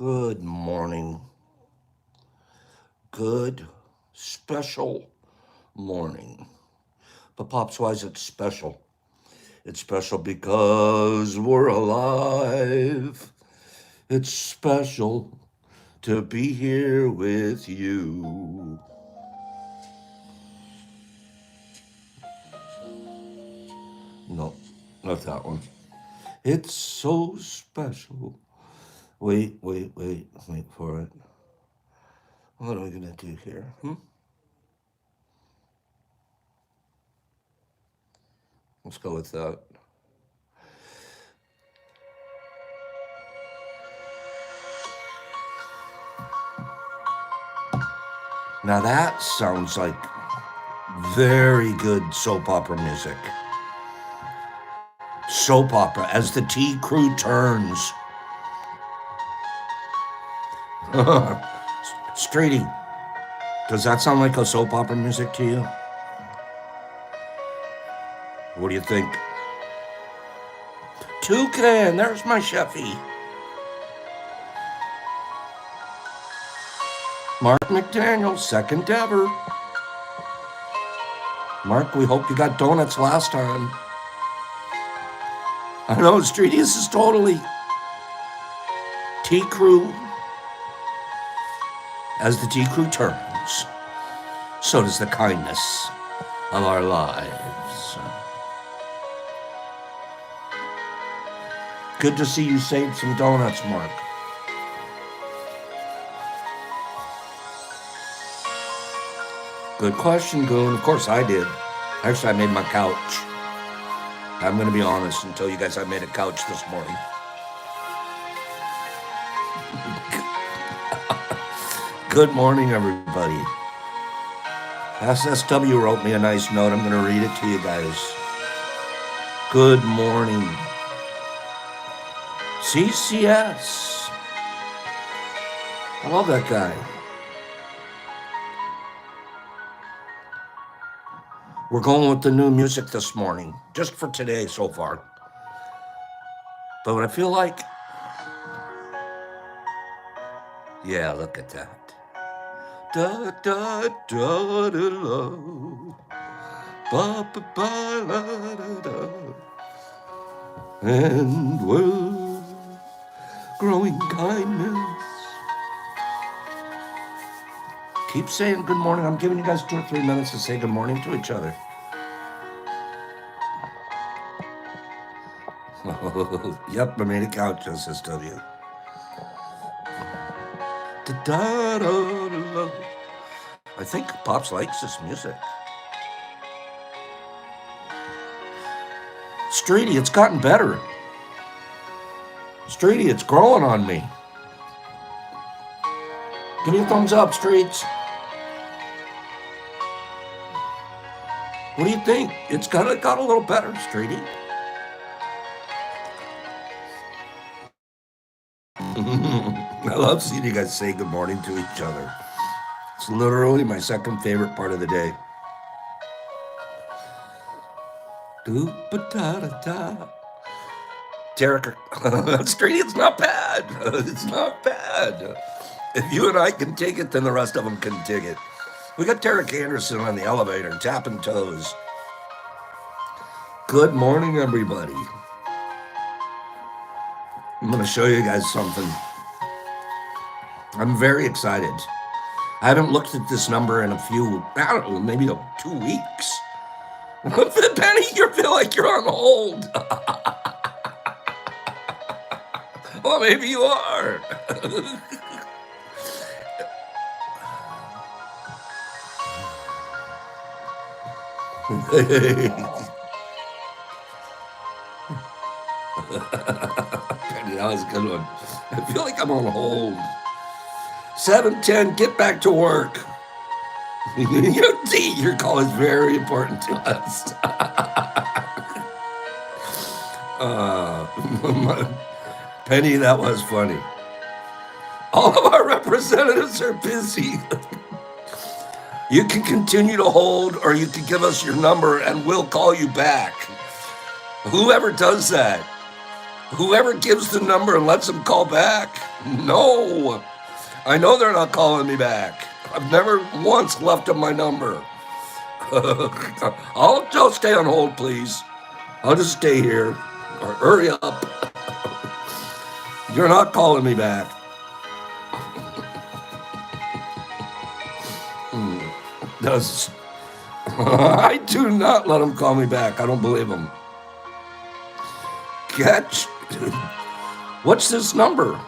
Good morning. Good, special morning. But Pops, why is it special? It's special because we're alive. It's special to be here with you. No, not that one. It's so special. Wait for it. What are we going to do here? Let's go with that. Now that sounds like very good soap opera music. Soap opera as the tea crew turns. Streety, does that sound like a soap opera music to you? What do you think? Toucan, there's my chefy. Mark McDaniel, second ever. Mark, we hope you got donuts last time. I know, Streety, this is totally tea crew. As the tea crew turns, so does the kindness of our lives. Good to see you saved some donuts, Mark. Good question, Goon. Of course I did. Actually, I made my couch. I'm going to be honest and tell you guys I made a couch this morning. Good morning, everybody. SSW wrote me a nice note. I'm going to read it to you guys. Good morning. CCS. I love that guy. We're going with the new music this morning, just for today so far. But what I feel like, yeah, look at that. Da da da da da, ba ba ba la da da, and we're growing kindness. Keep saying good morning. I'm giving you guys 2 or 3 minutes to say good morning to each other. Yep, I made a couch, SSW. I think Pops likes this music. Streety, it's gotten better. Streety, it's growing on me. Give me a thumbs up, Streets. What do you think? It's got a little better, Streety. I love seeing you guys say good morning to each other. It's literally my second favorite part of the day. Derek, Streety, it's not bad. It's not bad. If you and I can take it, then the rest of them can dig it. We got Derek Anderson on the elevator, tapping toes. Good morning, everybody. I'm going to show you guys something. I'm very excited. I haven't looked at this number in I don't know, maybe 2 weeks. Penny, you feel like you're on hold. Well, maybe you are. Penny, that was a good one. I feel like I'm on hold. 7:10, get back to work. Your call is very important to us. Penny, that was funny. All of our representatives are busy. You can continue to hold, or you can give us your number and we'll call you back. Whoever does that, Whoever gives the number and lets them call back. No. I know they're not calling me back. I've never once left them my number. I'll stay on hold, please. I'll just stay here. Or hurry up. You're not calling me back. Does I do not let them call me back. I don't believe them. Catch. What's this number?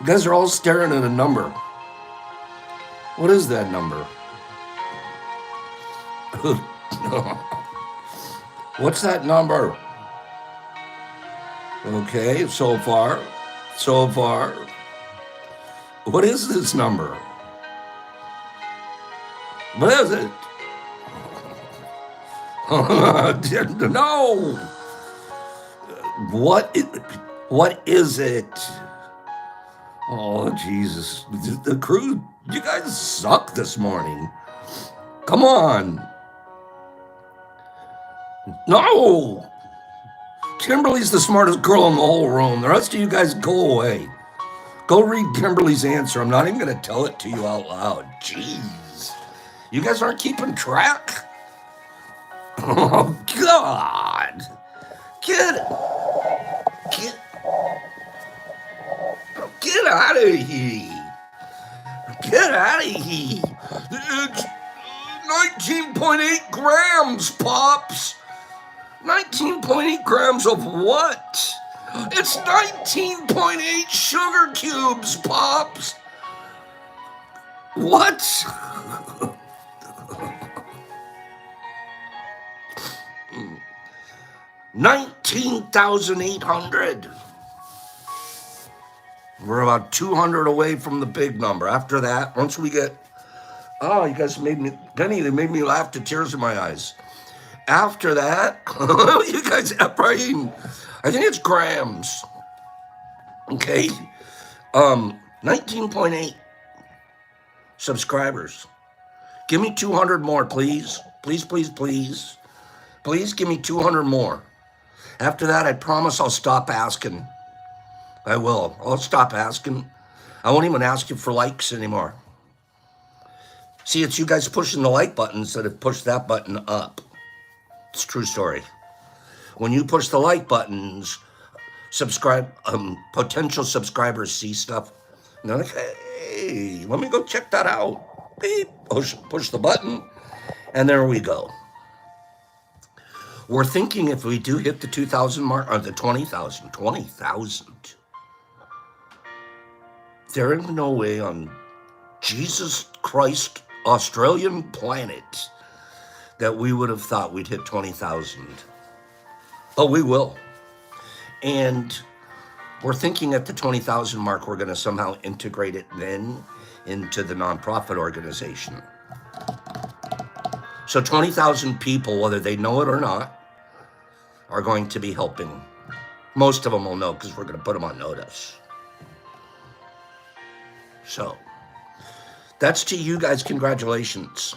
You guys are all staring at a number. What is that number? What's that number? Okay, so far. What is this number? What is it? No. What is it? Oh, Jesus. The crew, you guys suck this morning. Come on. No. Kimberly's the smartest girl in the whole room. The rest of you guys go away. Go read Kimberly's answer. I'm not even going to tell it to you out loud. Jeez. You guys aren't keeping track? Oh, God. Get out of here. Get out of here. It's 19.8 grams, Pops. 19.8 grams of what? It's 19.8 sugar cubes, Pops. What? 19,800. We're about 200 away from the big number. After that, once we get... Oh, you guys made me... Penny, they made me laugh to tears in my eyes. After that, you guys are praying. I think it's grams. Okay? 19.8 subscribers. Give me 200 more, please. Please, please, please. Please give me 200 more. After that, I promise I'll stop asking. I will. I'll stop asking. I won't even ask you for likes anymore. See, it's you guys pushing the like buttons that have pushed that button up. It's a true story. When you push the like buttons, potential subscribers see stuff. And they're like, hey, let me go check that out. Beep, push the button, and there we go. We're thinking if we do hit the 2,000 mark, or the 20,000, there is no way on Jesus Christ Australian planet that we would have thought we'd hit 20,000. But we will. And we're thinking at the 20,000 mark, we're going to somehow integrate it then into the nonprofit organization. So 20,000 people, whether they know it or not, are going to be helping. Most of them will know because we're going to put them on notice. So that's to you guys. Congratulations.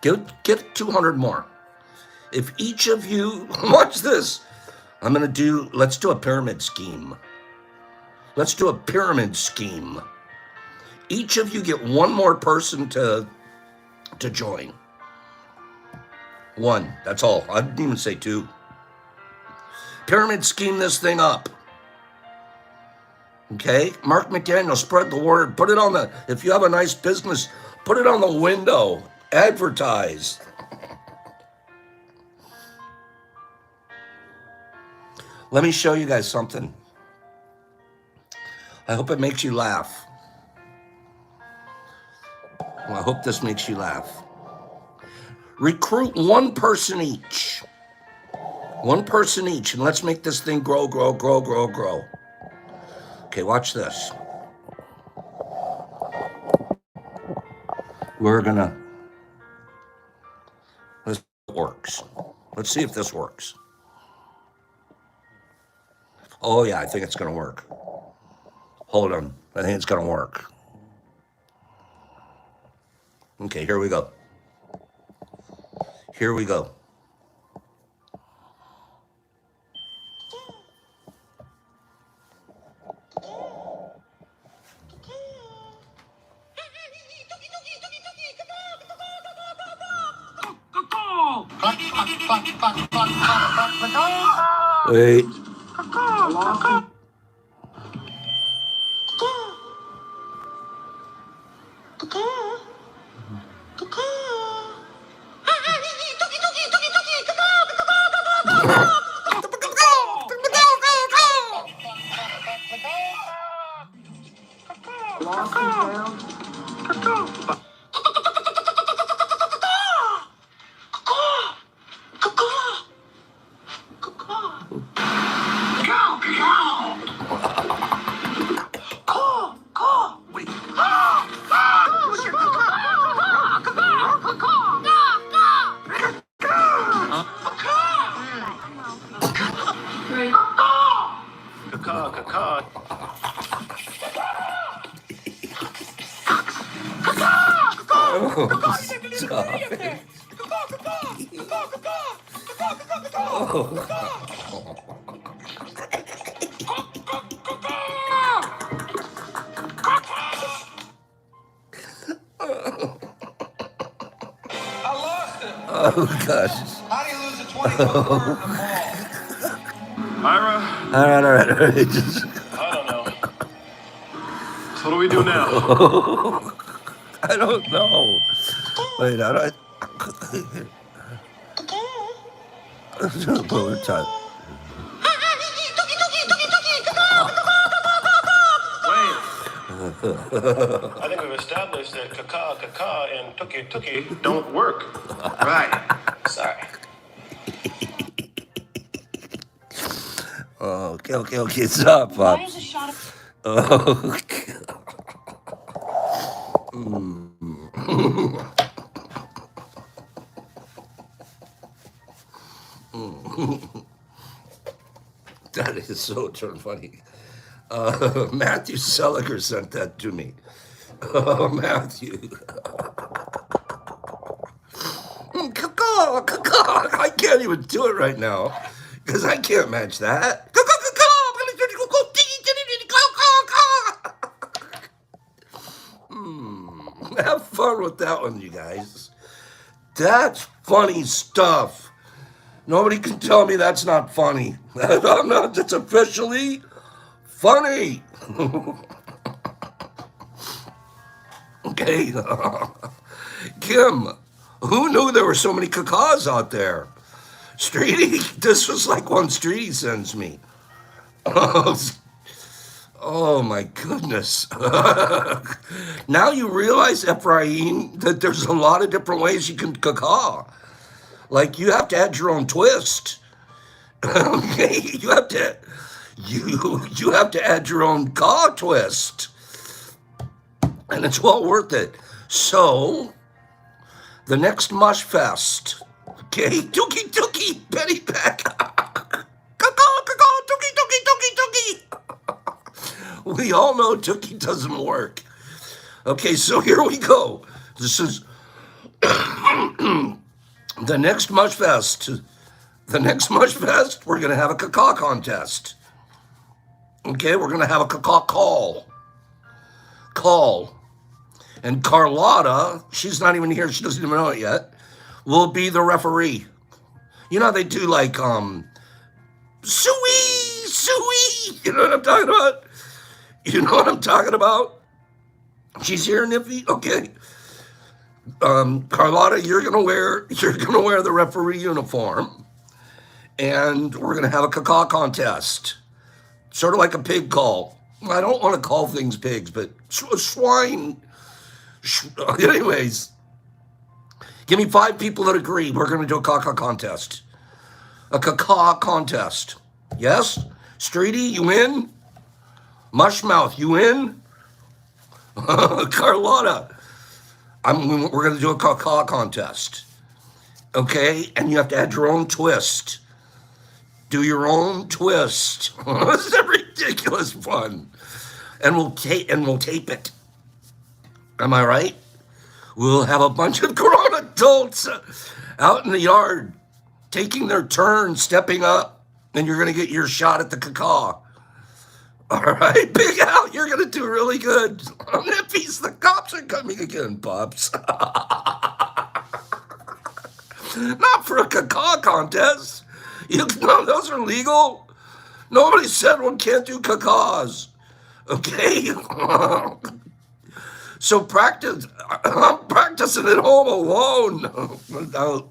Get 200 more. If each of you, watch this. Let's do a pyramid scheme. Let's do a pyramid scheme. Each of you get one more person to join. One, that's all. I didn't even say two. Pyramid scheme this thing up. Okay? Mark McDaniel, spread the word. Put it on if you have a nice business, put it on the window. Advertise. Let me show you guys something. I hope it makes you laugh. Well, I hope this makes you laugh. Recruit one person each. One person each, and let's make this thing grow. Okay, watch this. This works. Let's see if this works. Oh yeah, I think it's gonna work. Hold on, I think it's gonna work. Okay, here we go. Wait. Oh, gosh. How do you lose a 20-foot bird in the ball? Ira? All right. Just, I don't know. So what do we do now? I don't know. Wait, I don't. One time. Wait. I think we've established that Kaca, and Tuki don't work. Right. Sorry. Okay. Stop, Pops. Oh, that is so darn funny. Matthew Seliger sent that to me. Oh, Matthew. Caw. I can't even do it right now because I can't match that. Have fun with that one, you guys. That's funny stuff. Nobody can tell me that's not funny. I'm not. It's officially funny. Okay. Kim, who knew there were so many cacas out there? Streety, this was like one Streety sends me. Oh my goodness. Now you realize, Ephraim, that there's a lot of different ways you can caca. Like you have to add your own twist. Okay, you have to add your own caw twist. And it's well worth it. So the next Mush Fest. Okay, Dookie, Penny Peck. We all know Tookie doesn't work. Okay, so here we go. This is the next Mush Fest. The next Mush Fest, we're going to have a caca contest. Okay, we're going to have a caca call. And Carlotta, she's not even here. She doesn't even know it yet. Will be the referee. You know how they do like, suey. You know what I'm talking about? You know what I'm talking about? She's here, Niffy? Okay. Carlotta, you're gonna wear the referee uniform. And we're gonna have a caca contest. Sort of like a pig call. I don't want to call things pigs, but swine. Anyways, give me 5 people that agree. We're gonna do a caca contest. A caca contest. Yes? Streety, you in? Mushmouth, you in? Carlotta, we're going to do a caca contest. Okay? And you have to add your own twist. Do your own twist. This is ridiculous fun. And we'll tape it. Am I right? We'll have a bunch of grown adults out in the yard taking their turn, stepping up, and you're going to get your shot at the caca. All right, Big Al, you're going to do really good. Nippies, the cops are coming again, Pops. Not for a caca contest. No, those are legal. Nobody said one can't do cacas. Okay? So practice. I'm practicing at home alone. Now,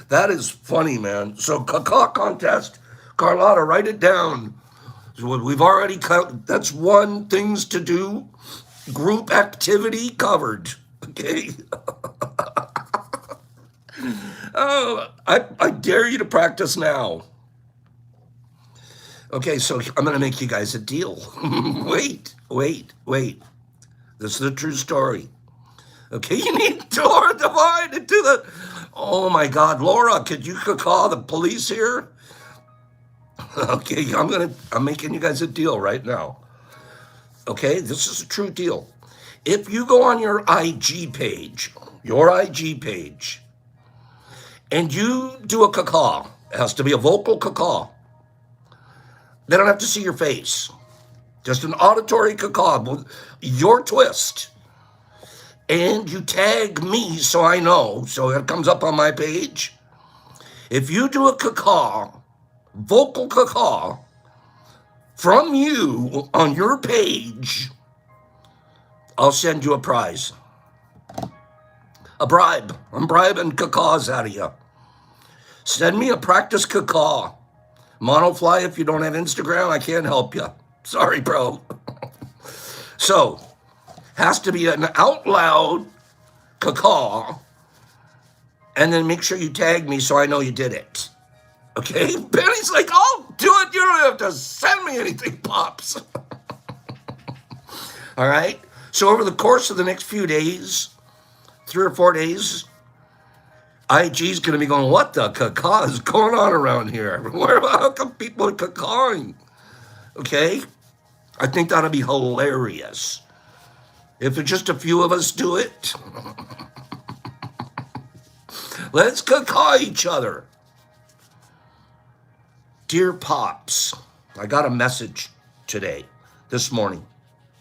that is funny, man. So caca contest. Carlotta, write it down. So we've already cut. That's one things to do. Group activity covered. Okay. I dare you to practice now. Okay, so I'm going to make you guys a deal. wait. This is a true story. Okay, you need to Laura Divine to do the. Oh my God, Laura, could you call the police here? Okay, I'm making you guys a deal right now. Okay, this is a true deal. If you go on your IG page, and you do a caca, it has to be a vocal caca. They don't have to see your face. Just an auditory caca, your twist. And you tag me so I know, so it comes up on my page. If you do a caca, vocal caca, from you on your page, I'll send you a prize. A bribe. I'm bribing cacas out of you. Send me a practice caca. Monofly, if you don't have Instagram, I can't help you. Sorry, bro. So, has to be an out loud caca, and then make sure you tag me so I know you did it. Okay? Benny's like, I'll do it. You don't have to send me anything, Pops. All right? So over the course of the next few days, 3 or 4 days, IG's going to be going, what the caca is going on around here? How come people are cacaing? Okay? I think that'll be hilarious. If it's just a few of us do it, let's caca each other. Dear Pops, I got a message today, this morning.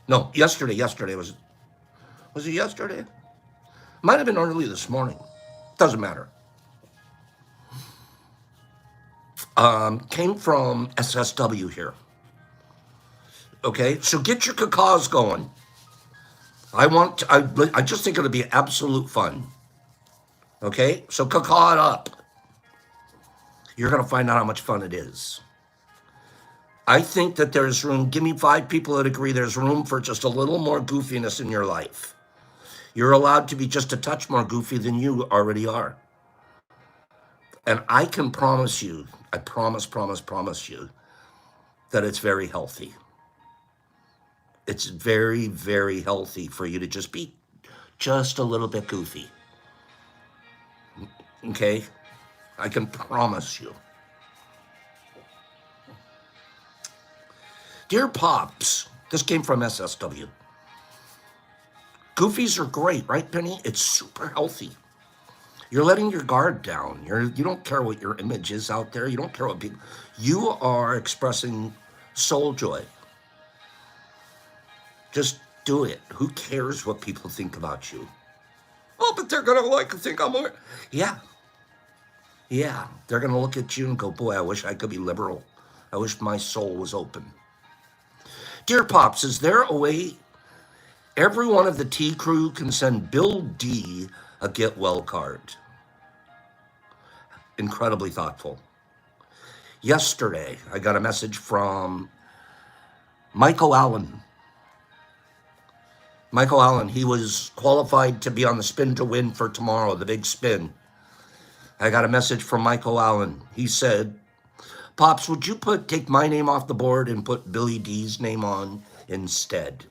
No, yesterday. Was it yesterday? Might have been early this morning. Doesn't matter. Came from SSW here. Okay, so get your cacas going. I just think it'll be absolute fun. Okay, so caca it up. You're going to find out how much fun it is. I think that there's room. Give me 5 people that agree there's room for just a little more goofiness in your life. You're allowed to be just a touch more goofy than you already are. And I can promise you, I promise you, that it's very healthy. It's very, very healthy for you to just be just a little bit goofy. Okay? I can promise you. Dear Pops, this came from SSW. Goofies are great, right, Penny? It's super healthy. You're letting your guard down. You don't care what your image is out there. You don't care what people. You are expressing soul joy. Just do it. Who cares what people think about you? Oh, but they're gonna think I'm more. Yeah. They're gonna look at you and go, boy, I wish I could be liberal. I wish my soul was open. Dear Pops, is there a way every one of the T crew can send Bill D a get well card? Incredibly thoughtful. Yesterday, I got a message from Michael Allen. Michael Allen, he was qualified to be on the spin to win for tomorrow, the big spin. I got a message from Michael Allen. He said, Pops, would you take my name off the board and put Billy D's name on instead?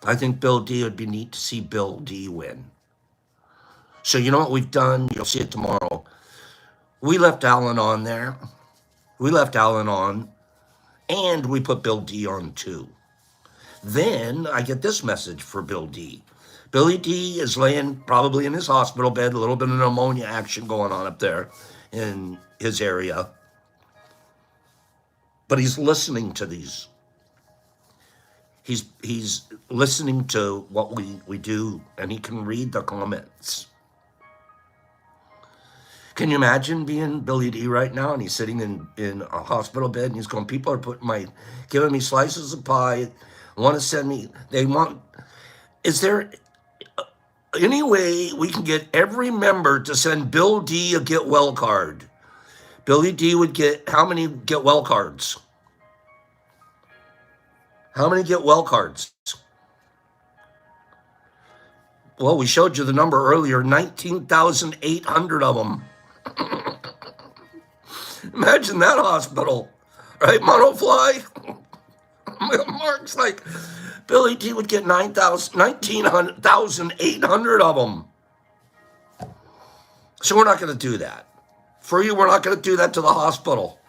I think Bill D would be neat to see Bill D win. So you know what we've done? You'll see it tomorrow. We left Allen on there. And we put Bill D on too. Then I get this message for Bill D. Billy D is laying probably in his hospital bed, a little bit of pneumonia action going on up there in his area. But he's listening to these. He's listening to what we do, and he can read the comments. Can you imagine being Billy D right now and he's sitting in a hospital bed and he's going, people are giving me slices of pie, want to send me, is there any way we can get every member to send Bill D a get well card? Billy D would get, how many get well cards? How many get well cards? Well, we showed you the number earlier, 19,800 of them. Imagine that hospital, right, Monofly? Mark's like, Billy D would get 19,800 of them. So we're not going to do that. For you, we're not going to do that to the hospital.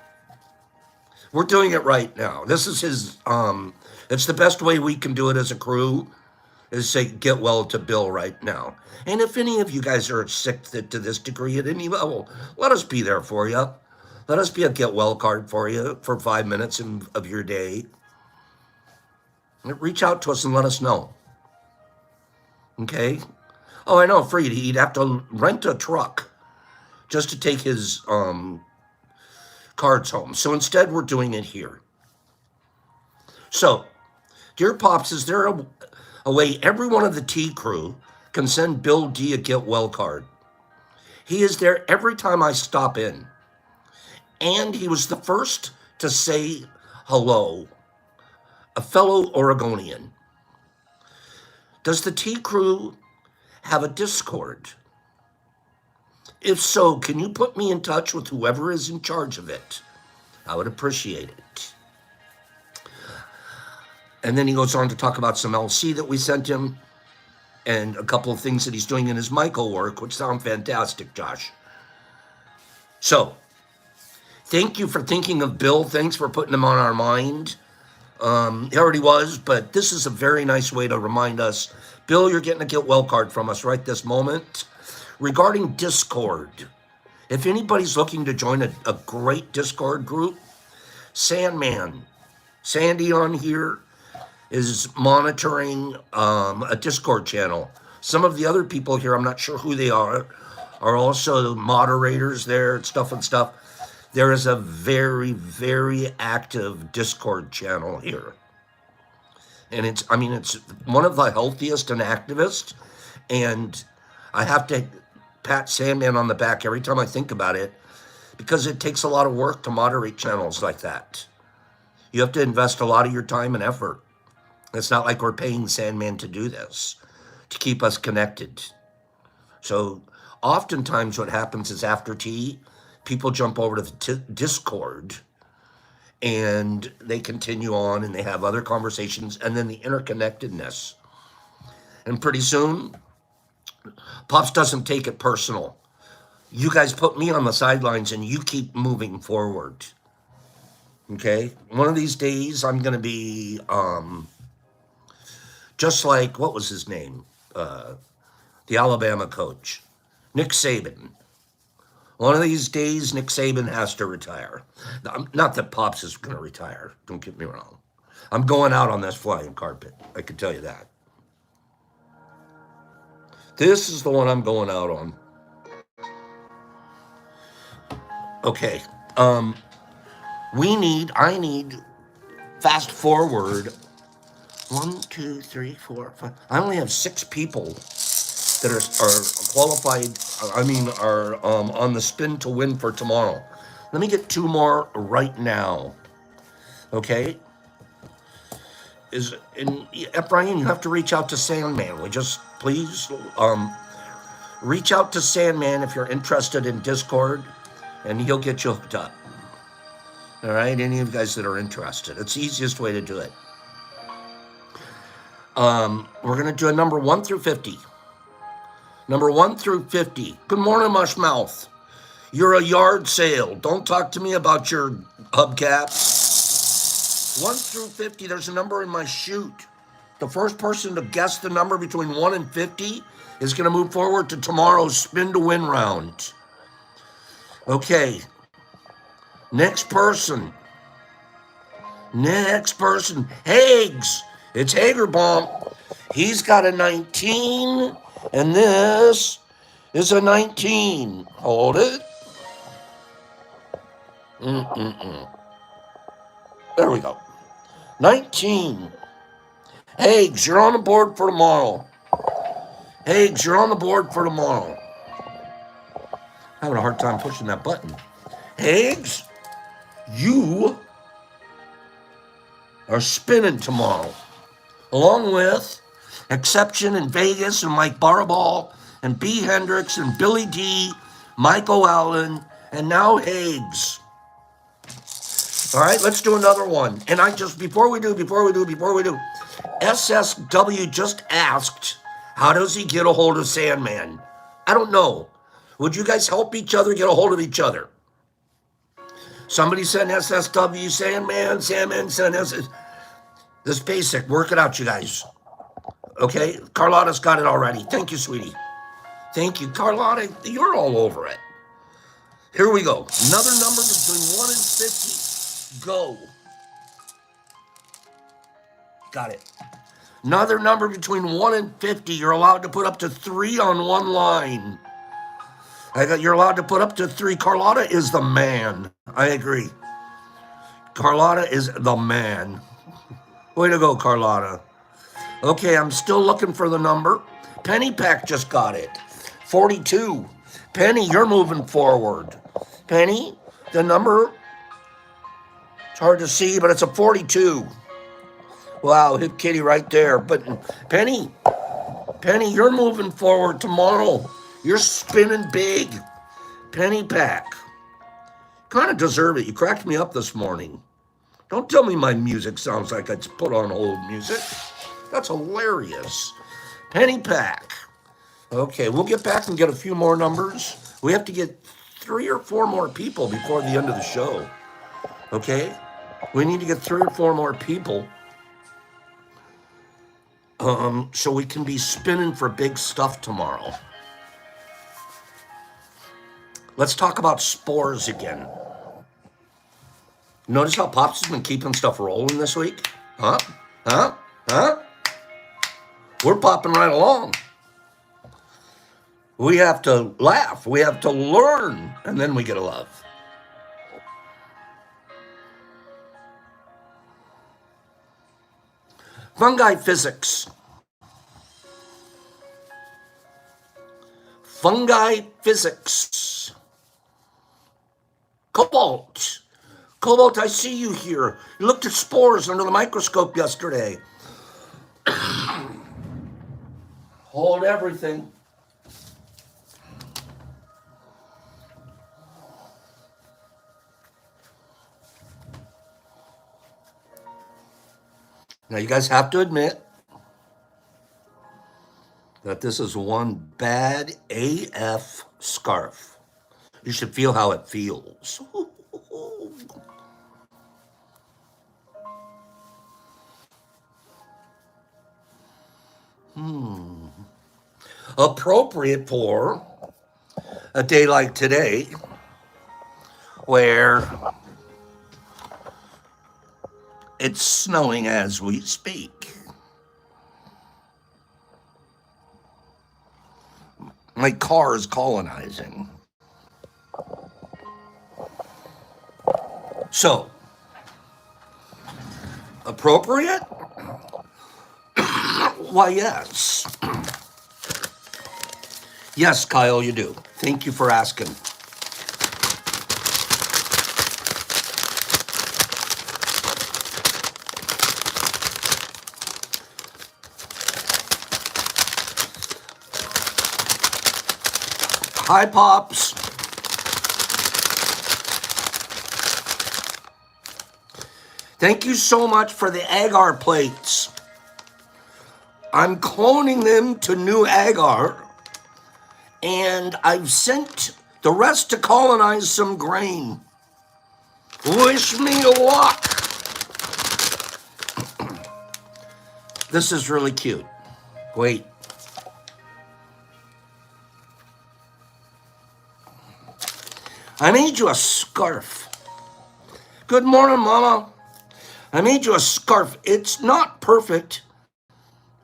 We're doing it right now. This is his, it's the best way we can do it as a crew, is say, get well to Bill right now. And if any of you guys are sick to this degree at any level, let us be there for you. Let us be a get well card for you for 5 minutes of your day. Reach out to us and let us know. Okay? Oh, I know, Freed, he'd have to rent a truck just to take his cards home. So instead, we're doing it here. So, dear Pops, is there a way every one of the T crew can send Bill D a get well card? He is there every time I stop in. And he was the first to say hello, a fellow Oregonian. Does the T crew have a Discord? If so, can you put me in touch with whoever is in charge of it? I would appreciate it. And then he goes on to talk about some LC that we sent him and a couple of things that he's doing in his Michael work, which sound fantastic, Josh. So, thank you for thinking of Bill. Thanks for putting him on our mind. He already was, but this is a very nice way to remind us. Bill, you're getting a get well card from us right this moment. Regarding Discord, if anybody's looking to join a great Discord group, Sandman, Sandy on here is monitoring a Discord channel. Some of the other people here, I'm not sure who they are also moderators there and stuff. There is a very, very active Discord channel here. And it's one of the healthiest and activist. And I have to pat Sandman on the back every time I think about it, because it takes a lot of work to moderate channels like that. You have to invest a lot of your time and effort. It's not like we're paying Sandman to do this, to keep us connected. So oftentimes what happens is after tea, people jump over to the Discord and they continue on and they have other conversations, and then the interconnectedness. And pretty soon, Pops doesn't take it personal. You guys put me on the sidelines and you keep moving forward. Okay? One of these days, I'm going to be just like, what was his name? The Alabama coach, Nick Saban. One of these days, Nick Saban has to retire. Not that Pops is going to retire. Don't get me wrong. I'm going out on this flying carpet. I can tell you that. This is the one I'm going out on. Okay. I need, fast forward, 1, 2, 3, 4, 5. I only have 6 people that are qualified, are on the spin to win for tomorrow. Let me get 2 more right now. Okay? Brian, you have to reach out to Sandman. Please reach out to Sandman if you're interested in Discord, and he'll get you hooked up. All right? Any of you guys that are interested. It's the easiest way to do it. We're going to do a number 1 through 50. Number 1 through 50. Good morning, Mushmouth. You're a yard sale. Don't talk to me about your hubcaps. 1 through 50, there's a number in my chute. The first person to guess the number between 1 and 50 is going to move forward to tomorrow's spin to win round. Okay. Next person. Hags. It's Hagerbomb. He's got a 19, and this is a 19. Hold it. There we go. 19. Hags, you're on the board for tomorrow. Hags, you're on the board for tomorrow. Having a hard time pushing that button. Hags, you are spinning tomorrow, along with Exception in Vegas and Mike Barball and B. Hendricks and Billy D, Michael Allen, and now Hags. All right, let's do another one. And before we do, SSW just asked, how does he get a hold of Sandman? I don't know. Would you guys help each other get a hold of each other? Somebody send SSW, Sandman send SS. This basic, work it out, you guys. Okay, Carlotta's got it already. Thank you, sweetie. Thank you, Carlotta. You're all over it. Here we go. Another number between 1 and 50. Go. Got it. Another number between 1 and 50. You're allowed to put up to 3 on one line. You're allowed to put up to 3. Carlotta is the man. I agree. Carlotta is the man. Way to go, Carlotta. Okay, I'm still looking for the number. Penny Pack just got it. 42. Penny, you're moving forward. Penny, the number, it's hard to see, but it's a 42. Wow, hit Kitty right there. But Penny, you're moving forward tomorrow. You're spinning big. Penny Pack. Kind of deserve it. You cracked me up this morning. Don't tell me my music sounds like it's put on old music. That's hilarious. Penny Pack. Okay, we'll get back and get a few more numbers. We have to get 3 or 4 more people before the end of the show. Okay? We need to get 3 or 4 more people. So we can be spinning for big stuff tomorrow. Let's talk about spores again. Notice how Pops has been keeping stuff rolling this week? Huh? We're popping right along. We have to laugh. We have to learn. And then we get a love. Fungi physics. Fungi physics. Cobalt. Cobalt, I see you here. You looked at spores under the microscope yesterday. Hold everything. Now, you guys have to admit that this is one bad AF scarf. You should feel how it feels. Appropriate for a day like today, where it's snowing as we speak. My car is colonizing. So, appropriate? Why, yes. Yes, Kyle, you do. Thank you for asking. Hi, Pops. Thank you so much for the agar plates. I'm cloning them to new agar, and I've sent the rest to colonize some grain. Wish me luck. This is really cute. Wait. I made you a scarf. Good morning, Mama. I made you a scarf. It's not perfect,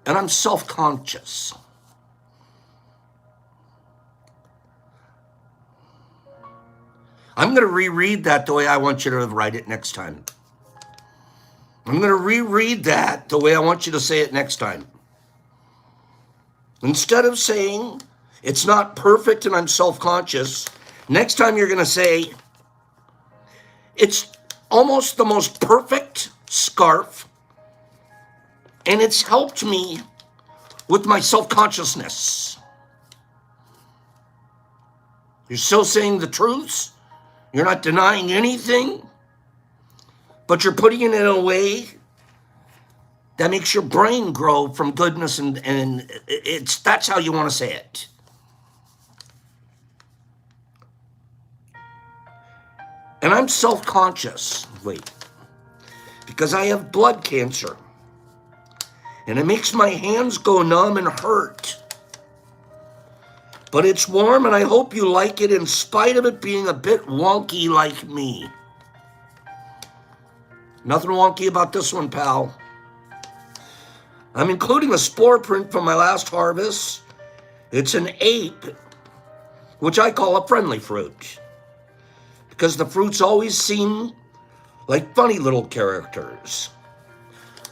and I'm self-conscious. I'm going to reread that the way I want you to write it next time. I'm going to reread that the way I want you to say it next time. Instead of saying, it's not perfect and I'm self-conscious, next time you're going to say, it's almost the most perfect scarf, and it's helped me with my self-consciousness. You're still saying the truths. You're not denying anything, but you're putting it in a way that makes your brain grow from goodness, and that's how you want to say it. And I'm self-conscious, because I have blood cancer. And it makes my hands go numb and hurt. But it's warm, and I hope you like it in spite of it being a bit wonky like me. Nothing wonky about this one, pal. I'm including a spore print from my last harvest. It's an ape, which I call a friendly fruit, because the fruits always seem like funny little characters.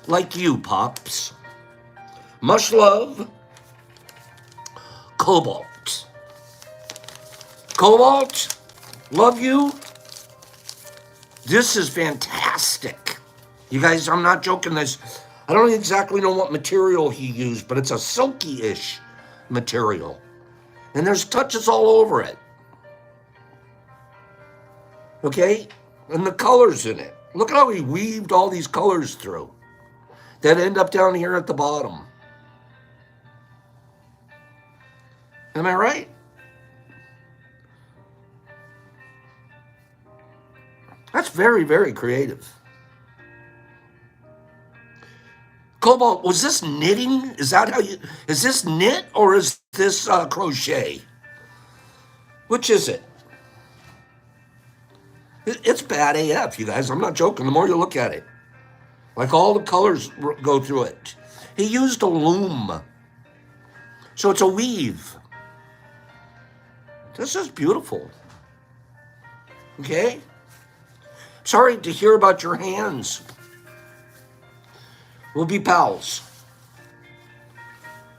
Like you, Pops. Much love, Cobalt. Cobalt, love you. This is fantastic. You guys, I'm not joking this. I don't exactly know what material he used, but it's a silky-ish material. And there's touches all over it. Okay? And the colors in it. Look at how he weaved all these colors through that end up down here at the bottom. Am I right? That's very, very creative. Cobalt, was this knitting? Is this knit or is this crochet? Which is it? It's bad AF, you guys. I'm not joking. The more you look at it, like all the colors go through it. He used a loom. So it's a weave. This is beautiful. Okay? Sorry to hear about your hands. We'll be pals.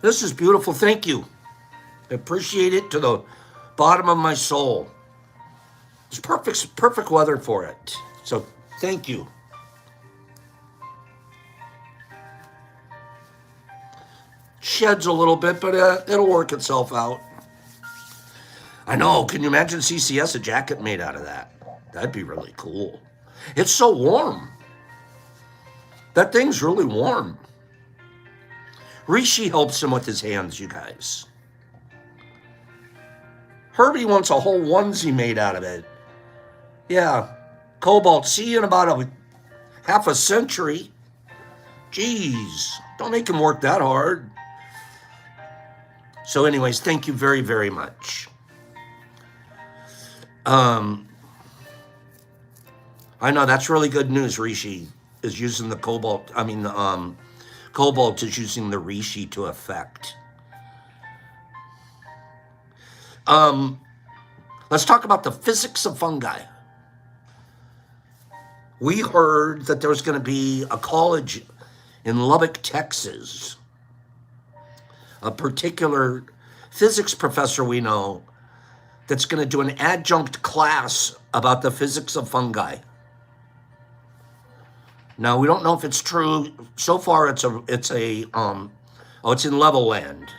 This is beautiful. Thank you. I appreciate it to the bottom of my soul. It's perfect weather for it. So thank you. Sheds a little bit, but it'll work itself out. I know. Can you imagine CCS a jacket made out of that? That'd be really cool. It's so warm. That thing's really warm. Rishi helps him with his hands, you guys. Herbie wants a whole onesie made out of it. Yeah. Cobalt, see you in about half a century. Jeez. Don't make him work that hard. So anyways, thank you very, very much. I know that's really good news. Rishi is using the cobalt. Cobalt is using the Rishi to effect. Let's talk about the physics of fungi. We heard that there was going to be a college in Lubbock, Texas. A particular physics professor we know that's going to do an adjunct class about the physics of fungi. Now, we don't know if it's true. So far, it's in Levelland.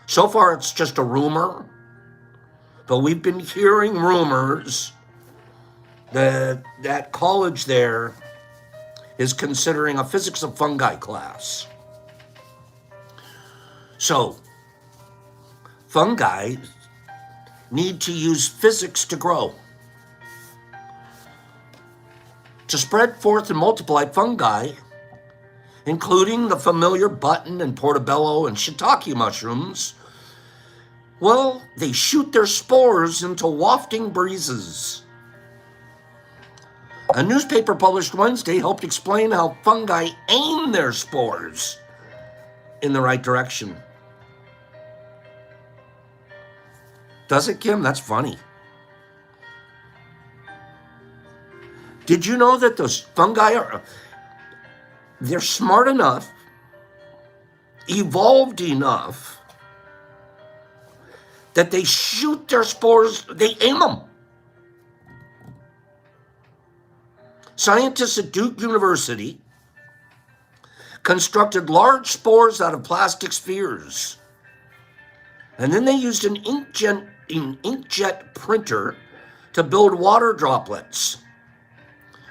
So far, it's just a rumor. But we've been hearing rumors that that college there is considering a physics of fungi class. So, fungi need to use physics to grow. To spread forth and multiply, fungi, including the familiar button and portobello and shiitake mushrooms, well, they shoot their spores into wafting breezes. A newspaper published Wednesday helped explain how fungi aim their spores in the right direction. Does it, Kim? That's funny. Did you know that those fungi they're smart enough, evolved enough, that they shoot their spores, they aim them. Scientists at Duke University constructed large spores out of plastic spheres. And then they used an inkjet printer to build water droplets,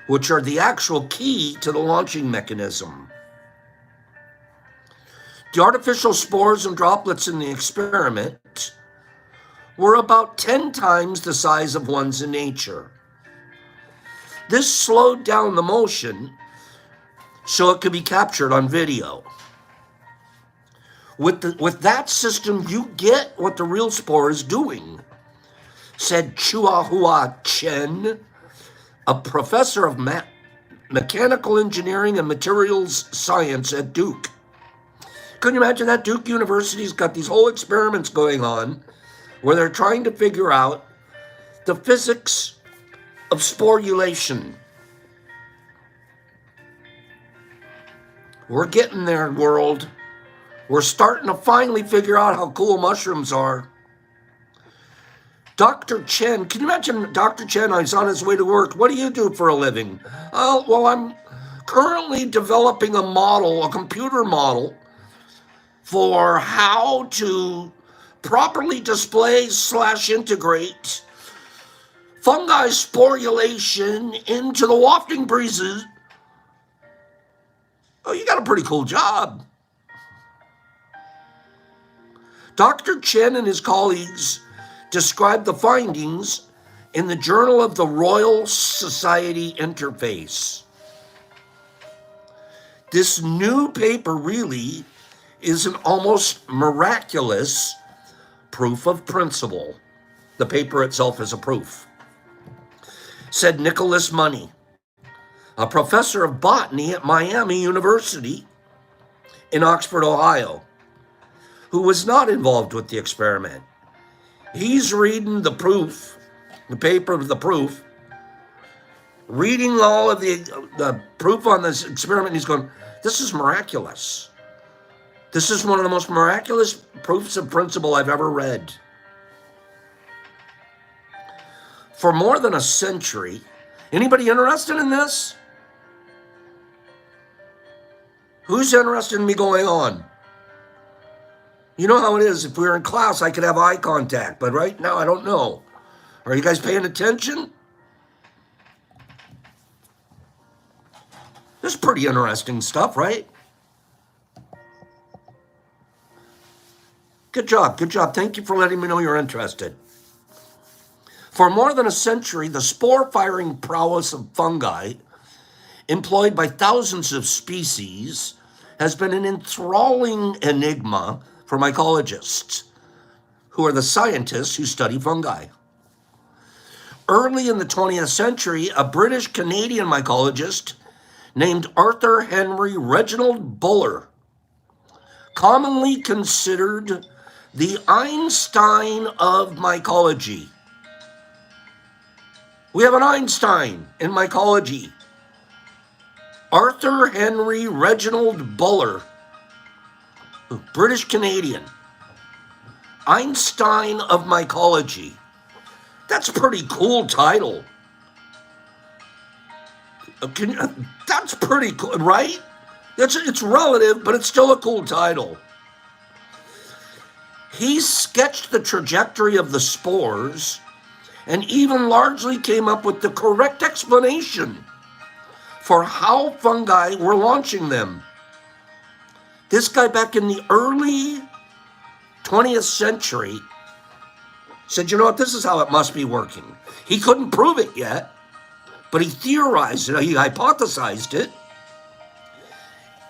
which are the actual key to the launching mechanism. The artificial spores and droplets in the experiment were about 10 times the size of ones in nature. This slowed down the motion so it could be captured on video. With that system, you get what the real spore is doing, said Chuahua Chen, a professor of mechanical engineering and materials science at Duke. Can you imagine that? Duke University's got these whole experiments going on where they're trying to figure out the physics of sporulation. We're getting there, world. We're starting to finally figure out how cool mushrooms are. Dr. Chen, can you imagine Dr. Chen? He's on his way to work. What do you do for a living? Oh, well, I'm currently developing a model, a computer model, for how to properly display / integrate fungi sporulation into the wafting breezes. Oh, you got a pretty cool job. Dr. Chen and his colleagues described the findings in the Journal of the Royal Society Interface. This new paper really is an almost miraculous proof of principle. The paper itself is a proof, said Nicholas Money, a professor of botany at Miami University in Oxford, Ohio, who was not involved with the experiment. He's reading the proof, the paper of the proof, reading all of the proof on this experiment. He's going, this is miraculous. This is one of the most miraculous proofs of principle I've ever read. For more than a century, anybody interested in this? Who's interested in me going on? You know how it is. If we were in class, I could have eye contact, but right now I don't know. Are you guys paying attention? This is pretty interesting stuff, right? Good job, good job. Thank you for letting me know you're interested. For more than a century, the spore-firing prowess of fungi, employed by thousands of species, has been an enthralling enigma for mycologists, who are the scientists who study fungi. Early in the 20th century, a British-Canadian mycologist named Arthur Henry Reginald Buller, commonly considered the Einstein of mycology. We have an Einstein in mycology. Arthur Henry Reginald Buller, British Canadian, Einstein of Micology. That's a pretty cool title. That's pretty cool, right? It's relative, but it's still a cool title. He sketched the trajectory of the spores and even largely came up with the correct explanation for how fungi were launching them. This guy back in the early 20th century said, you know what, this is how it must be working. He couldn't prove it yet, but he theorized it, he hypothesized it.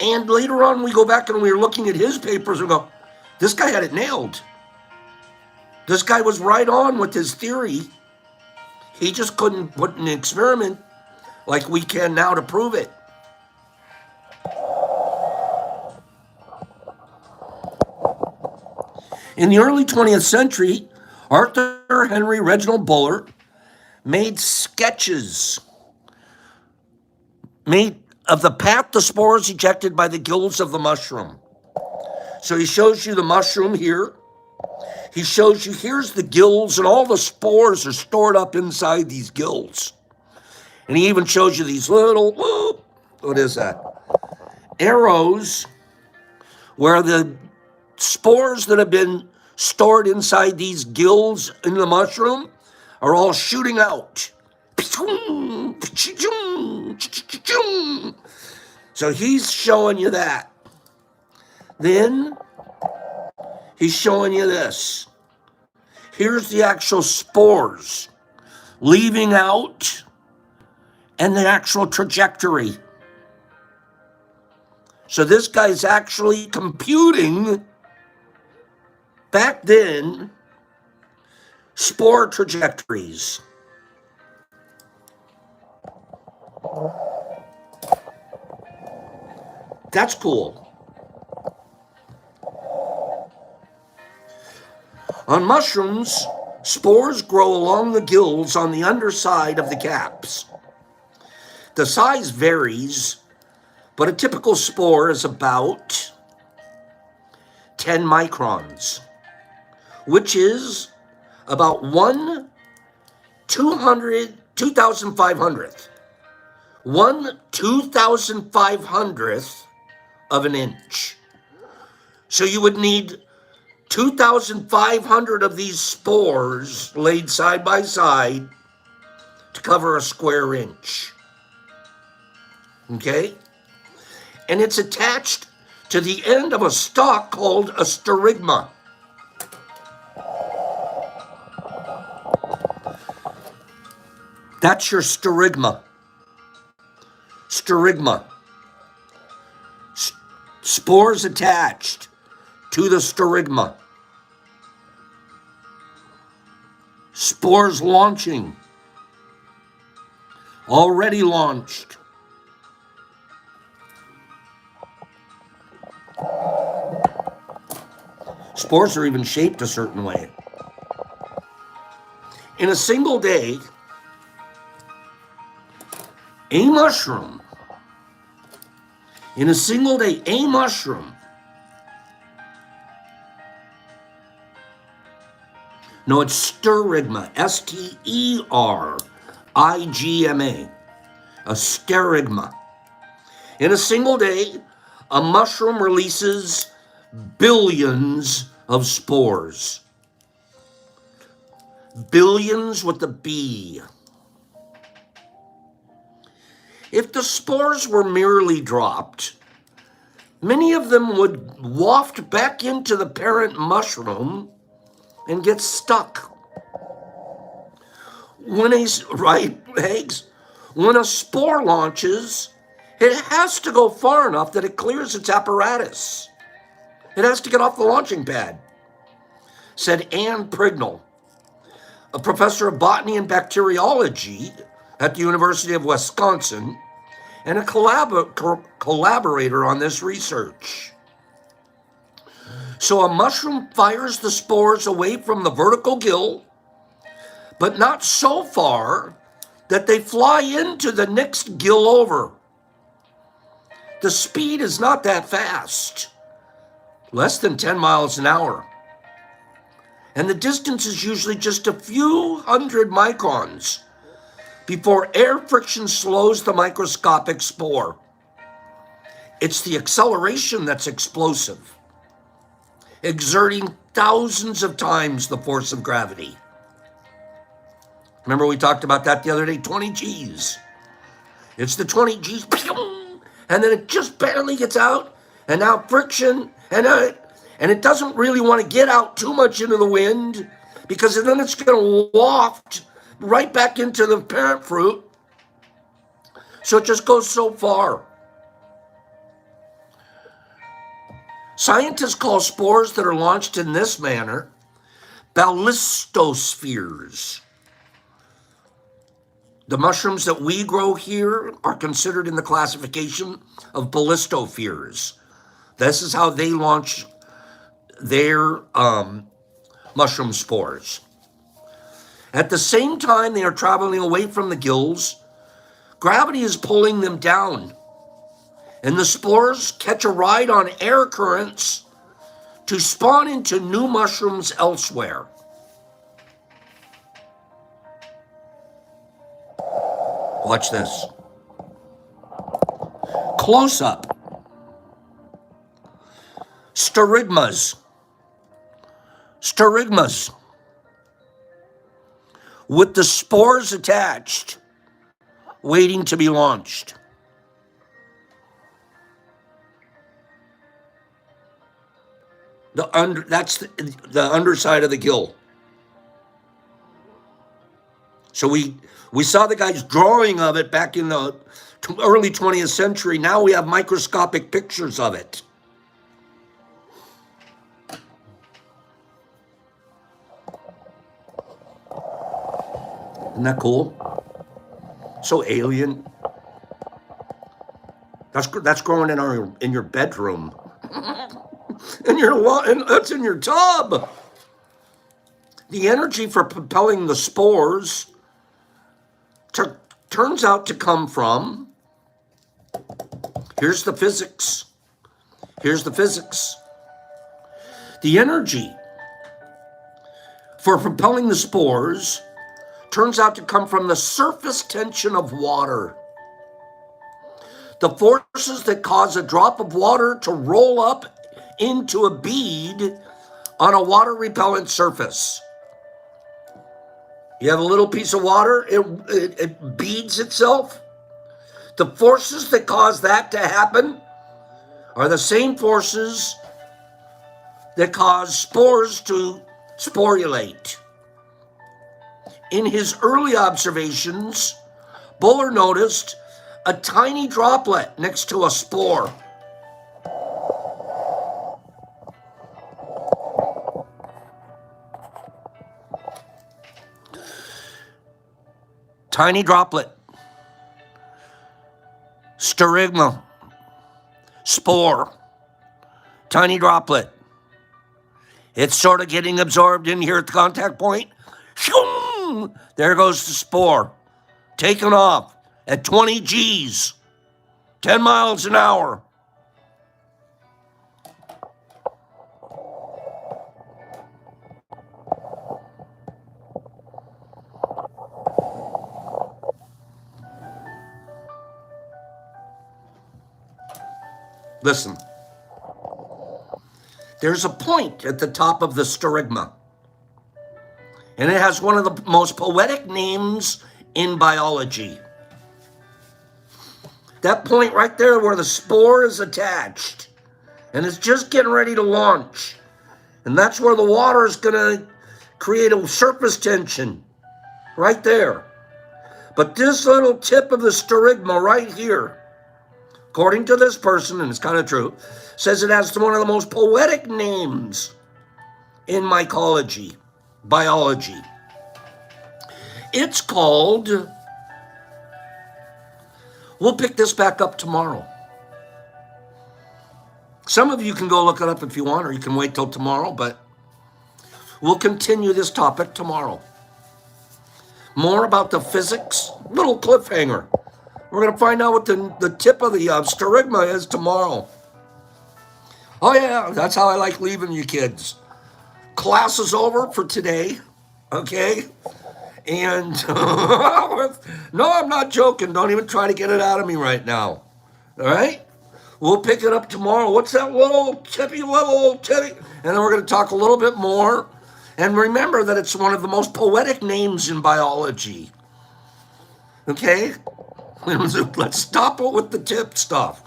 And later on, we go back and we're looking at his papers and go, this guy had it nailed. This guy was right on with his theory. He just couldn't put an experiment like we can now to prove it. In the early 20th century, Arthur Henry Reginald Buller made sketches made of the path the spores ejected by the gills of the mushroom. So he shows you the mushroom here. He shows you here's the gills, and all the spores are stored up inside these gills. And he even shows you these little, what is that? Arrows where the spores that have been stored inside these gills in the mushroom are all shooting out. So he's showing you that. Then he's showing you this. Here's the actual spores leaving out and the actual trajectory. So this guy's actually computing back then spore trajectories. That's cool. On mushrooms, spores grow along the gills on the underside of the caps. The size varies, but a typical spore is about 10 microns, which is about 2,500th. 1/2,500th of an inch. So you would need 2,500 of these spores laid side by side to cover a square inch. Okay? And it's attached to the end of a stalk called a sterigma. That's your sterigma. Sterigma. Spores attached to the sterigma. Spores launching. Already launched. Spores are even shaped a certain way. In a single day, a mushroom, no, it's sterigma, S-T-E-R-I-G-M-A, a sterigma. In a single day, a mushroom releases billions of spores. Billions with a B. If the spores were merely dropped, many of them would waft back into the parent mushroom and get stuck. When a spore launches, it has to go far enough that it clears its apparatus. It has to get off the launching pad, said Ann Prignell, a professor of botany and bacteriology at the University of Wisconsin, and a collaborator on this research. So a mushroom fires the spores away from the vertical gill, but not so far that they fly into the next gill over. The speed is not that fast, less than 10 miles an hour. And the distance is usually just a few hundred microns before air friction slows the microscopic spore. It's the acceleration that's explosive, exerting thousands of times the force of gravity. Remember we talked about that the other day, 20 Gs. It's the 20 Gs, and then it just barely gets out, and now friction, and it doesn't really want to get out too much into the wind, because then it's going to waft right back into the parent fruit. So it just goes so far. Scientists call spores that are launched in this manner ballistospheres. The mushrooms that we grow here are considered in the classification of ballistospheres. This is how they launch their mushroom spores. At the same time they are traveling away from the gills, Gravity is pulling them down, and the spores catch a ride on air currents to spawn into new mushrooms elsewhere. Watch this. Close up. Sterigmas. Sterigmas. With the spores attached, waiting to be launched. That's the underside of the gill. So we saw the guy's drawing of it back in the early 20th century. Now we have microscopic pictures of it. Isn't that cool? So alien. That's growing in your bedroom. And that's in your tub. The energy for propelling the spores turns out to come from, here's the physics. Here's the physics. The energy for propelling the spores turns out to come from the surface tension of water. The forces that cause a drop of water to roll up into a bead on a water repellent surface. You have a little piece of water, it beads itself. The forces that cause that to happen are the same forces that cause spores to sporulate. In his early observations, Buller noticed a tiny droplet next to a spore. Tiny droplet. Sterigma. Spore. Tiny droplet. It's sort of getting absorbed in here at the contact point. There goes the spore. Taken off at 20 Gs. 10 miles an hour. Listen, there's a point at the top of the sterigma, and it has one of the most poetic names in biology. That point right there where the spore is attached, and it's just getting ready to launch, and that's where the water is going to create a surface tension, right there. But this little tip of the sterigma right here, according to this person, and it's kind of true, says it has one of the most poetic names in mycology, biology. It's called, we'll pick this back up tomorrow. Some of you can go look it up if you want, or you can wait till tomorrow, but we'll continue this topic tomorrow. More about the physics, little cliffhanger. We're going to find out what the tip of the sterigma is tomorrow. Oh, yeah, that's how I like leaving you kids. Class is over for today, okay? And no, I'm not joking. Don't even try to get it out of me right now, all right? We'll pick it up tomorrow. What's that little tippy? And then we're going to talk a little bit more. And remember that it's one of the most poetic names in biology, okay? Let's stop it with the tip stuff,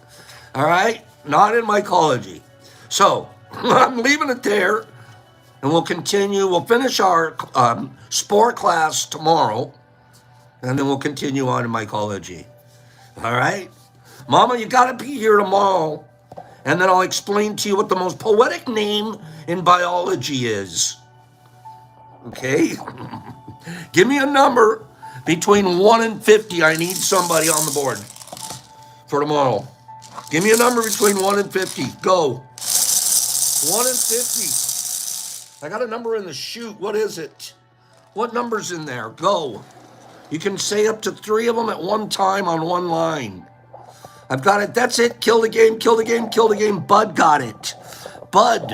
all right? Not in mycology. So I'm leaving it there, and we'll continue. We'll finish our spore class tomorrow, and then we'll continue on in mycology, all right? Mama, you got to be here tomorrow, and then I'll explain to you what the most poetic name in biology is, okay? Give me a number. Between 1 and 50, I need somebody on the board for tomorrow. Give me a number between 1 and 50. Go. 1 and 50. I got a number in the chute. What is it? What number's in there? Go. You can say up to 3 of them at one time on one line. I've got it. That's it. Kill the game, kill the game, kill the game. Bud got it. Bud,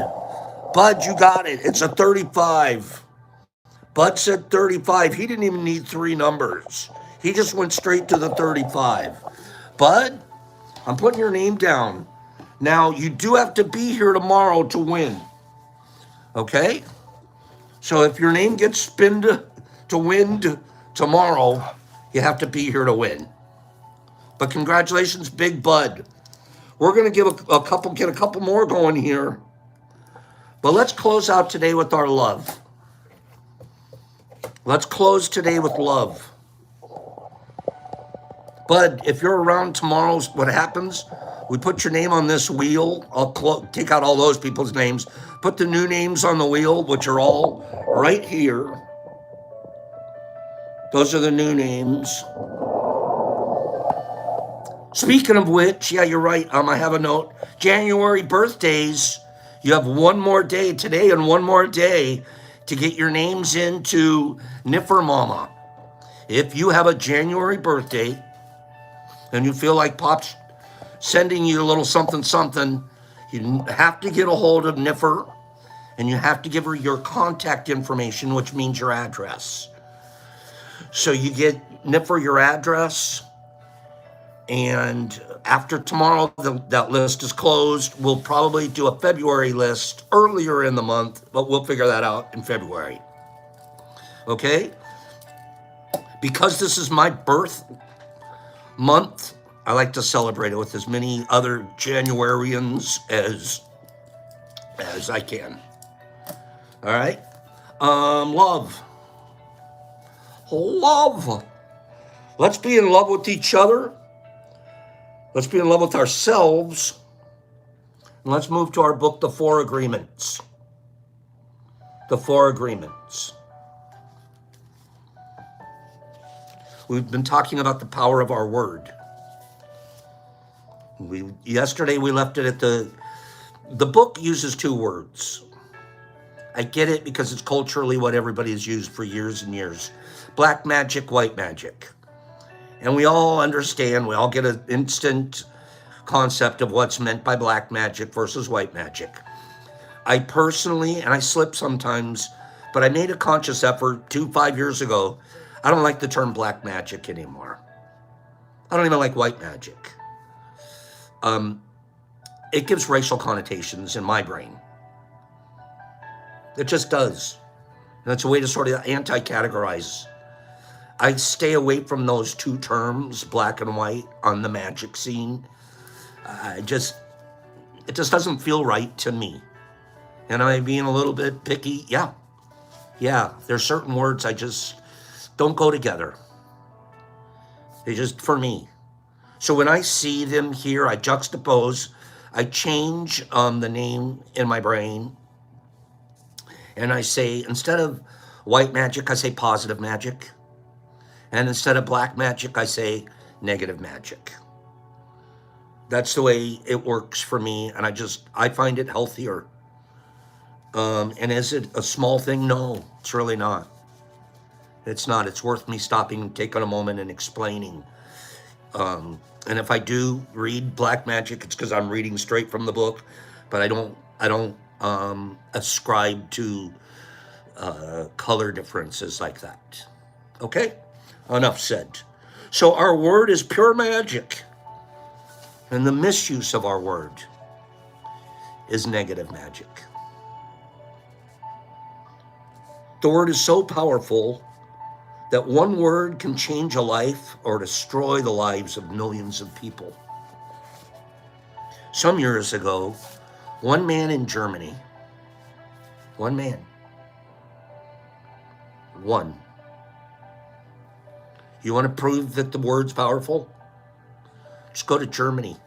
you got it. It's a 35. Bud said 35. He didn't even need 3 numbers. He just went straight to the 35. Bud, I'm putting your name down. Now, you do have to be here tomorrow to win. Okay? So if your name gets spinned to win tomorrow, you have to be here to win. But congratulations, Big Bud. We're going to give get a couple more going here. But let's close out today with our love. Let's close today with love. Bud, if you're around tomorrow, what happens? We put your name on this wheel. I'll take out all those people's names. Put the new names on the wheel, which are all right here. Those are the new names. Speaking of which, yeah, you're right. I have a note. January birthdays. You have one more day today and one more day to get your names into Niffer Mama. If you have a January birthday and you feel like Pop's sending you a little something, you have to get a hold of Niffer and you have to give her your contact information, which means your address. So you get Niffer your address, and after tomorrow, that list is closed. We'll probably do a February list earlier in the month, but we'll figure that out in February. Okay? Because this is my birth month, I like to celebrate it with as many other Januarians as I can. All right? Love. Love. Let's be in love with each other. Let's be in love with ourselves. And let's move to our book, The 4 Agreements. The 4 Agreements. We've been talking about the power of our word. Yesterday we left it at the book uses 2 words. I get it because it's culturally what everybody has used for years and years. Black magic, white magic. And we all understand, we all get an instant concept of what's meant by black magic versus white magic. I personally, and I slip sometimes, but I made a conscious effort 5 years ago. I don't like the term black magic anymore. I don't even like white magic. It gives racial connotations in my brain. It just does. And it's a way to sort of anti-categorize. I stay away from those 2 terms, black and white, on the magic scene. It just doesn't feel right to me. And am I being a little bit picky? Yeah. There's certain words I just don't go together. They just, for me. So when I see them here, I juxtapose, I change the name in my brain. And I say, instead of white magic, I say positive magic. And instead of black magic, I say negative magic. That's the way it works for me. And I find it healthier. And is it a small thing? No, it's really not. It's not. It's worth me stopping, taking a moment and explaining. And if I do read black magic, it's because I'm reading straight from the book, but I don't ascribe to color differences like that. Okay? Enough said. So our word is pure magic, and the misuse of our word is negative magic. The word is so powerful that one word can change a life or destroy the lives of millions of people. Some years ago, one man in Germany, one man, you want to prove that the word's powerful? Just go to Germany,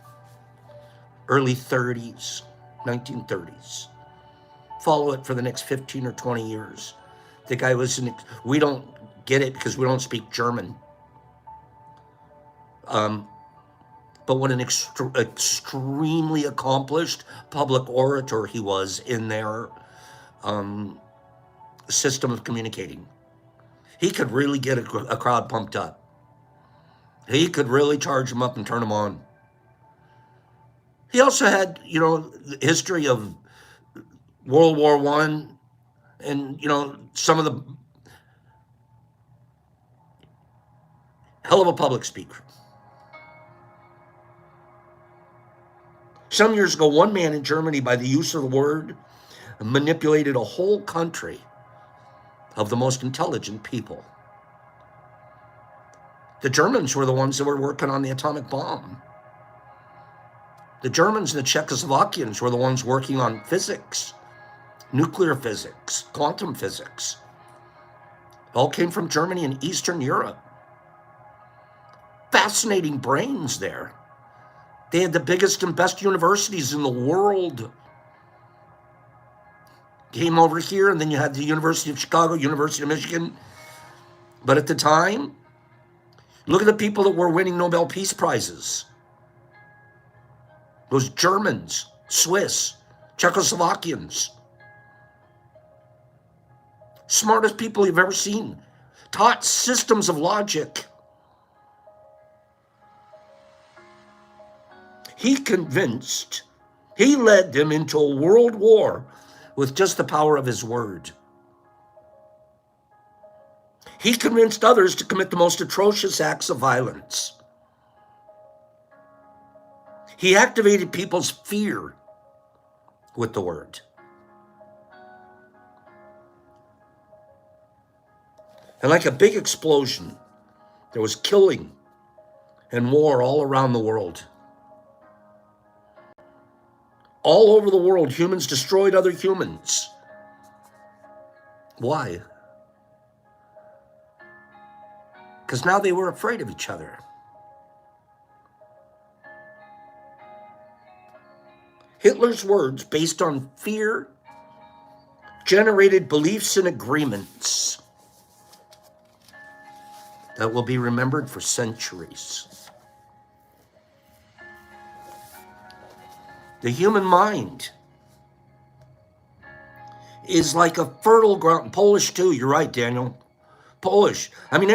early 30s, 1930s. Follow it for the next 15 or 20 years. The guy was we don't get it because we don't speak German. But what an extremely accomplished public orator he was in their system of communicating. He could really get a crowd pumped up. He could really charge them up and turn them on. He also had, the history of World War One, and some of the hell of a public speaker. Some years ago, one man in Germany, by the use of the word, manipulated a whole country of the most intelligent people. The Germans were the ones that were working on the atomic bomb. The Germans and the Czechoslovakians were the ones working on physics, nuclear physics, quantum physics. All came from Germany and Eastern Europe. Fascinating brains there. They had the biggest and best universities in the world. Came over here, and then you had the University of Chicago, University of Michigan. But at the time, look at the people that were winning Nobel Peace Prizes. Those Germans, Swiss, Czechoslovakians. Smartest people you've ever seen. Taught systems of logic. He led them into a world war with just the power of his word. He convinced others to commit the most atrocious acts of violence. He activated people's fear with the word. And like a big explosion, there was killing and war all around the world. All over the world, humans destroyed other humans. Why? Because now they were afraid of each other. Hitler's words, based on fear, generated beliefs and agreements that will be remembered for centuries. The human mind is like a fertile ground. Polish too, you're right, Daniel. Polish. I mean,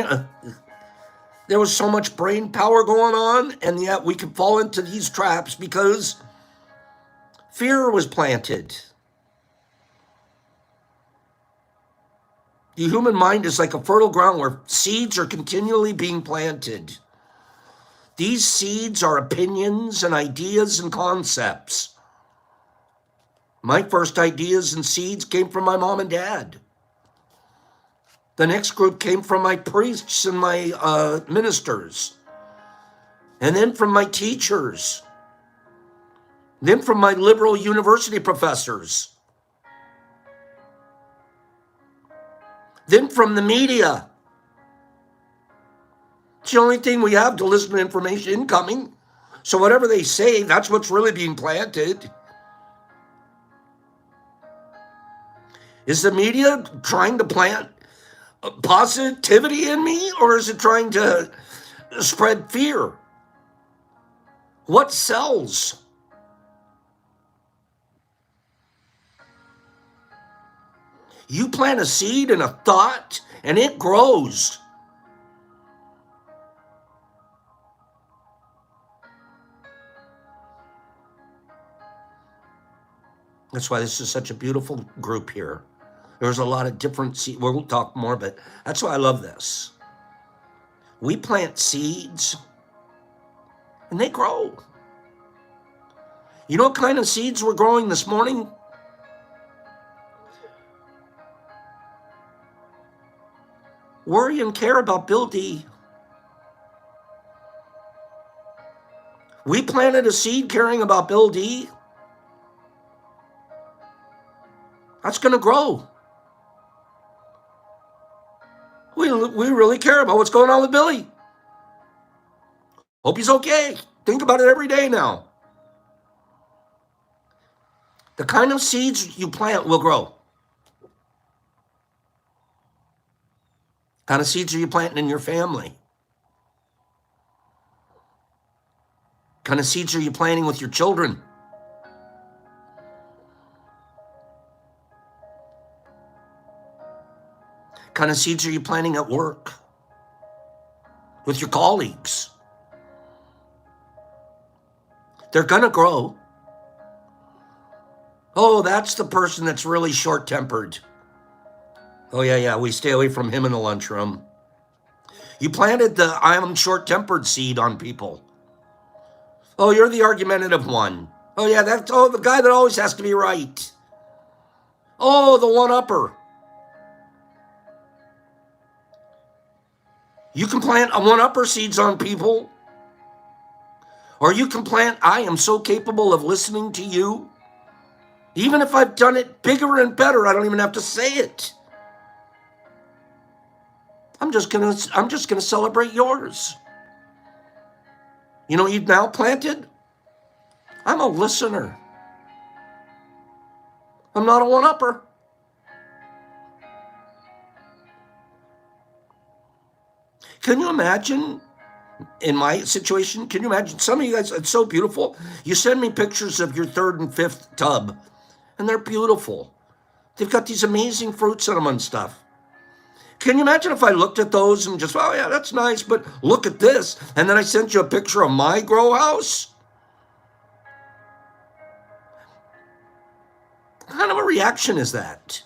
there was so much brain power going on, and yet we could fall into these traps because fear was planted. The human mind is like a fertile ground where seeds are continually being planted. These seeds are opinions and ideas and concepts. My first ideas and seeds came from my mom and dad. The next group came from my priests and my ministers. And then from my teachers. Then from my liberal university professors. Then from the media. It's the only thing we have to listen to information incoming. So whatever they say, that's what's really being planted. Is the media trying to plant positivity in me, or is it trying to spread fear? What sells? You plant a seed and a thought, and it grows. That's why this is such a beautiful group here. There's a lot of different seeds. We'll talk more, but that's why I love this. We plant seeds, and they grow. You know what kind of seeds we're growing this morning? Worry and care about Bill D. We planted a seed caring about Bill D. That's going to grow. We really care about what's going on with Billy. Hope he's okay. Think about it every day now. The kind of seeds you plant will grow. What kind of seeds are you planting in your family? What kind of seeds are you planting with your children? kind of seeds are you planting at work? With your colleagues? They're going to grow. Oh, that's the person that's really short-tempered. Oh, yeah, we stay away from him in the lunchroom. You planted the I am short-tempered seed on people. Oh, you're the argumentative one. Oh, yeah, that's the guy that always has to be right. Oh, the one-upper. You can plant a one-upper seeds on people. Or you can plant, I am so capable of listening to you. Even if I've done it bigger and better, I don't even have to say it. I'm just gonna celebrate yours. You know what you've now planted? I'm a listener. I'm not a one-upper. Can you imagine, in my situation, can you imagine, some of you guys, it's so beautiful. You send me pictures of your third and fifth tub, and they're beautiful. They've got these amazing fruits in them and stuff. Can you imagine if I looked at those and just, oh yeah, that's nice, but look at this, and then I sent you a picture of my grow house? What kind of a reaction is that?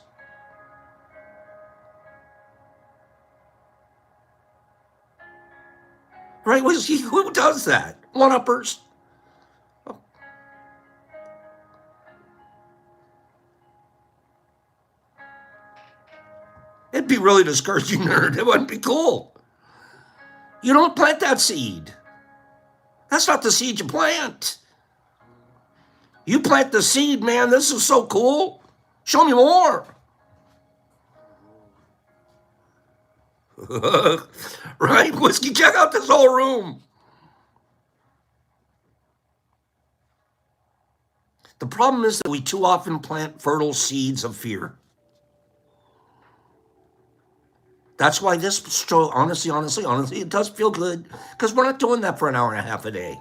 Right? Who does that? One-uppers. It'd be really discouraging, nerd. It wouldn't be cool. You don't plant that seed. That's not the seed you plant. You plant the seed, man. This is so cool. Show me more. Right? Whiskey, check out this whole room. The problem is that we too often plant fertile seeds of fear. That's why this show, honestly, it does feel good, because we're not doing that for an hour and a half a day.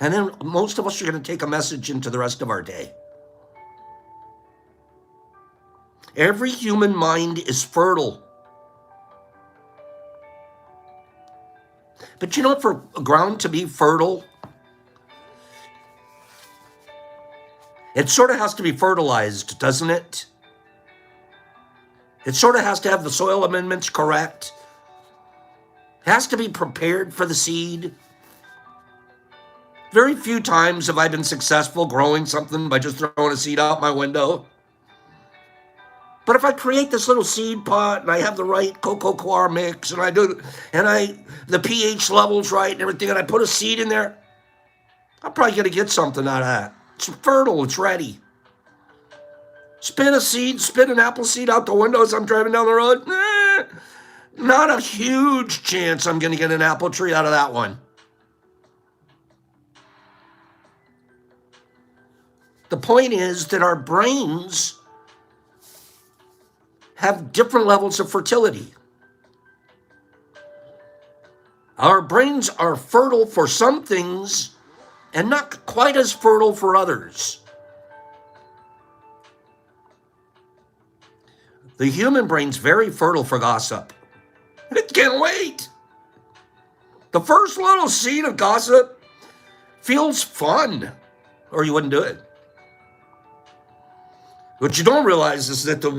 And then most of us are going to take a message into the rest of our day. Every human mind is fertile. But you know, for ground to be fertile, it sort of has to be fertilized, doesn't it? It sort of has to have the soil amendments correct. It has to be prepared for the seed. Very few times have I been successful growing something by just throwing a seed out my window. But if I create this little seed pot and I have the right cocoa coir mix and the pH level's right and everything, and I put a seed in there, I'm probably going to get something out of that. It's fertile. It's ready. Spin an apple seed out the window as I'm driving down the road. Not a huge chance I'm going to get an apple tree out of that one. The point is that our brains have different levels of fertility. Our brains are fertile for some things and not quite as fertile for others. The human brain's very fertile for gossip. It can't wait. The first little seed of gossip feels fun, or you wouldn't do it. What you don't realize is that the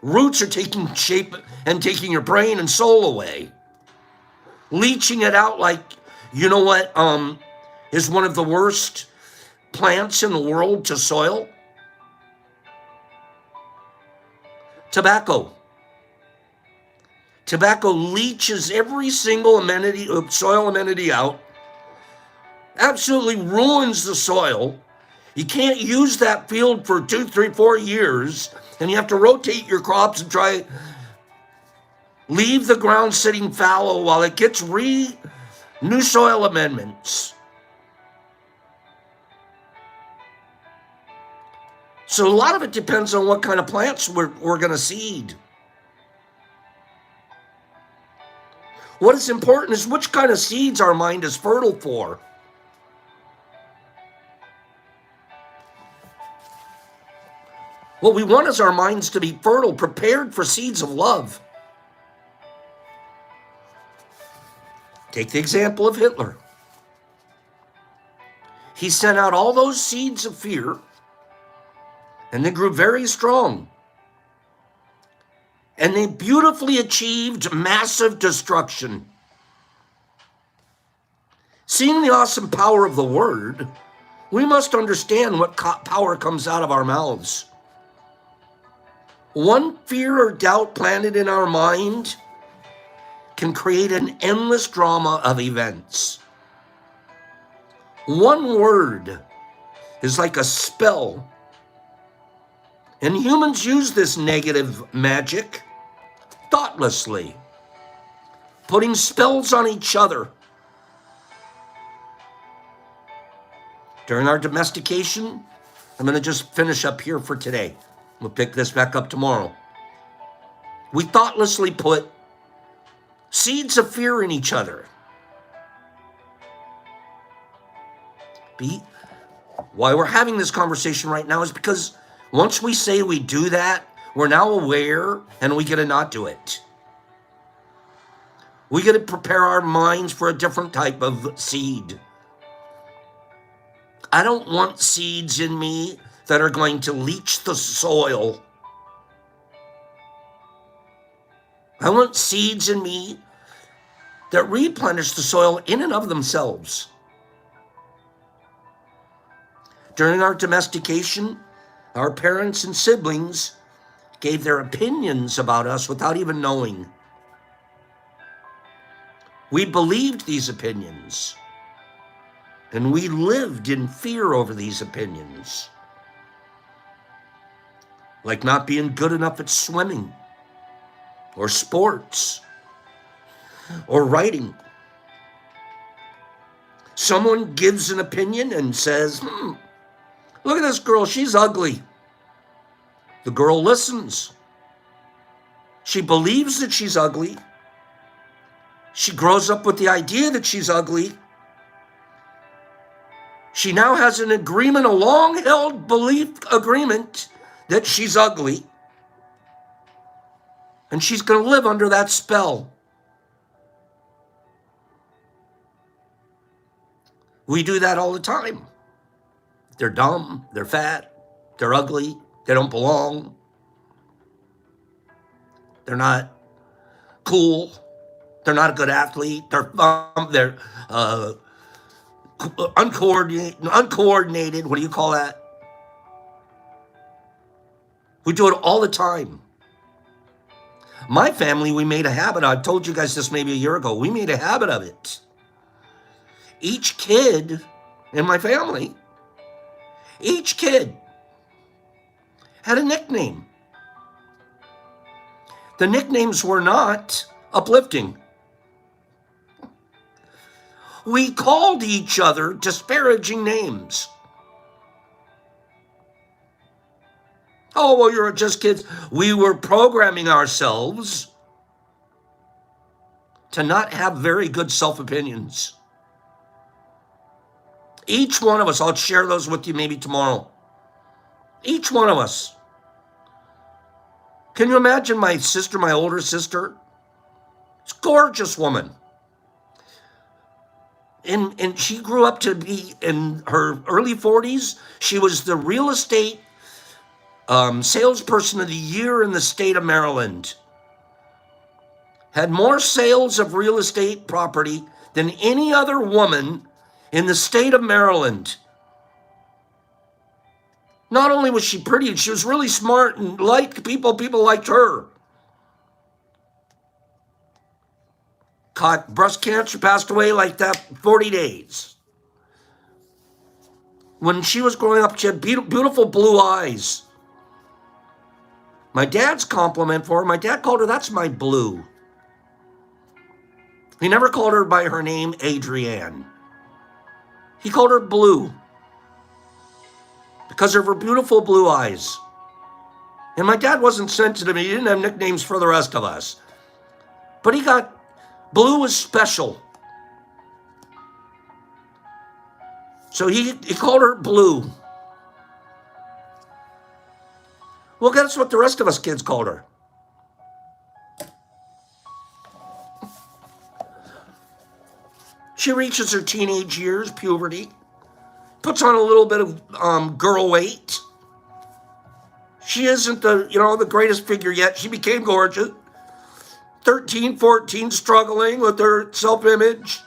roots are taking shape and taking your brain and soul away, leaching it out like, you know what, is one of the worst plants in the world to soil? Tobacco. Tobacco leaches every single soil amenity out, absolutely ruins the soil. You can't use that field for 2, 3, 4 years, and you have to rotate your crops and leave the ground sitting fallow while it gets new soil amendments. So a lot of it depends on what kind of plants we're going to seed. What is important is which kind of seeds our mind is fertile for. What we want is our minds to be fertile, prepared for seeds of love. Take the example of Hitler. He sent out all those seeds of fear, and they grew very strong. And they beautifully achieved massive destruction. Seeing the awesome power of the word, we must understand what power comes out of our mouths. One fear or doubt planted in our mind can create an endless drama of events. One word is like a spell. And humans use this negative magic thoughtlessly, putting spells on each other. During our domestication, I'm going to just finish up here for today. We'll pick this back up tomorrow. We thoughtlessly put seeds of fear in each other. Why we're having this conversation right now is because once we say we do that, we're now aware and we get to not do it. We get to prepare our minds for a different type of seed. I don't want seeds in me that are going to leach the soil. I want seeds in me that replenish the soil in and of themselves. During our domestication, our parents and siblings gave their opinions about us without even knowing. We believed these opinions, and we lived in fear over these opinions. Like not being good enough at swimming, or sports, or writing. Someone gives an opinion and says, look at this girl, she's ugly. The girl listens. She believes that she's ugly. She grows up with the idea that she's ugly. She now has an agreement, a long-held belief agreement that she's ugly. And she's going to live under that spell. We do that all the time. They're dumb, they're fat, they're ugly, they don't belong. They're not cool. They're not a good athlete. They're uncoordinated. What do you call that? We do it all the time. My family, we made a habit. I told you guys this maybe a year ago. We made a habit of it. Each kid in my family, each kid had a nickname. The nicknames were not uplifting. We called each other disparaging names. Oh, well, you're just kids. We were programming ourselves to not have very good self-opinions. Each one of us, I'll share those with you maybe tomorrow. Each one of us. Can you imagine my sister, my older sister? It's a gorgeous woman. And she grew up to be in her early 40s. She was the real estate salesperson of the year in the state of Maryland. Had more sales of real estate property than any other woman in the state of Maryland. Not only was she pretty, she was really smart and liked people. People liked her. Caught breast cancer, passed away like that 40 days. When she was growing up, she had beautiful blue eyes. My dad's compliment for her, my dad called her, that's my blue. He never called her by her name, Adrienne. He called her Blue because of her beautiful blue eyes. And my dad wasn't sensitive. He didn't have nicknames for the rest of us. But Blue was special. So he called her Blue. Well, that's what the rest of us kids called her. She reaches her teenage years, puberty, puts on a little bit of girl weight. She isn't the greatest figure yet. She became gorgeous. 13, 14, struggling with her self-image.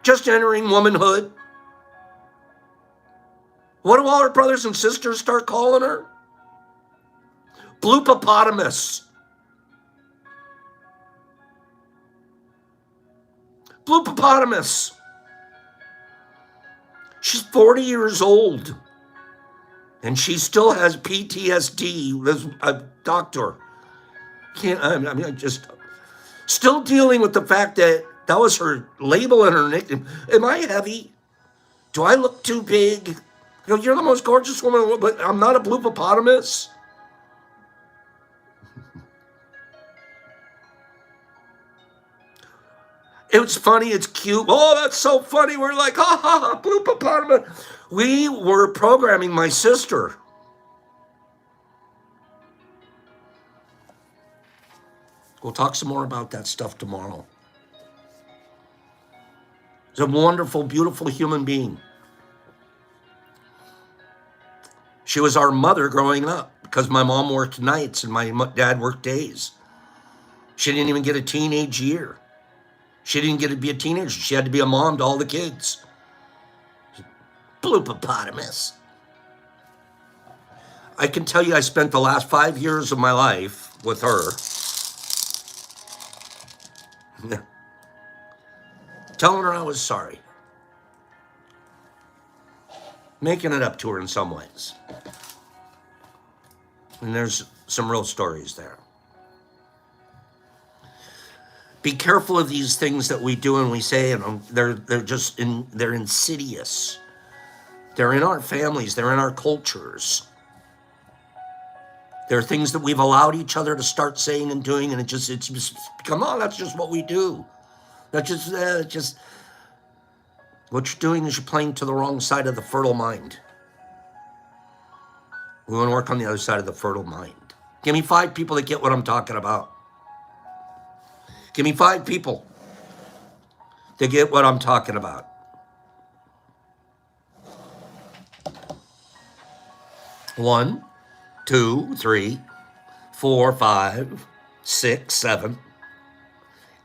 Just entering womanhood. What do all her brothers and sisters start calling her? Bloopopotamus. Bloopopotamus. She's 40 years old. And she still has PTSD as a doctor. Just still dealing with the fact that was her label and her nickname. Am I heavy? Do I look too big? You're the most gorgeous woman, but I'm not a bloopopotamus. It's funny, it's cute. Oh, that's so funny. We're like, ha ha ha, bloopopotamus. We were programming my sister. We'll talk some more about that stuff tomorrow. She's a wonderful, beautiful human being. She was our mother growing up because my mom worked nights and my dad worked days. She didn't even get a teenage year. She didn't get to be a teenager. She had to be a mom to all the kids. Bloopopotamus. I can tell you I spent the last 5 years of my life with her. Telling her I was sorry. Making it up to her in some ways. And there's some real stories there. Be careful of these things that we do and we say, and they're insidious. They're in our families, they're in our cultures. There are things that we've allowed each other to start saying and doing, and it's just come on, that's just what we do. That's just what you're doing is you're playing to the wrong side of the fertile mind. We want to work on the other side of the fertile mind. Give me 5 people that get what I'm talking about. Give me 5 people that get what I'm talking about. One, 2, 3, 4, 5, 6, 7,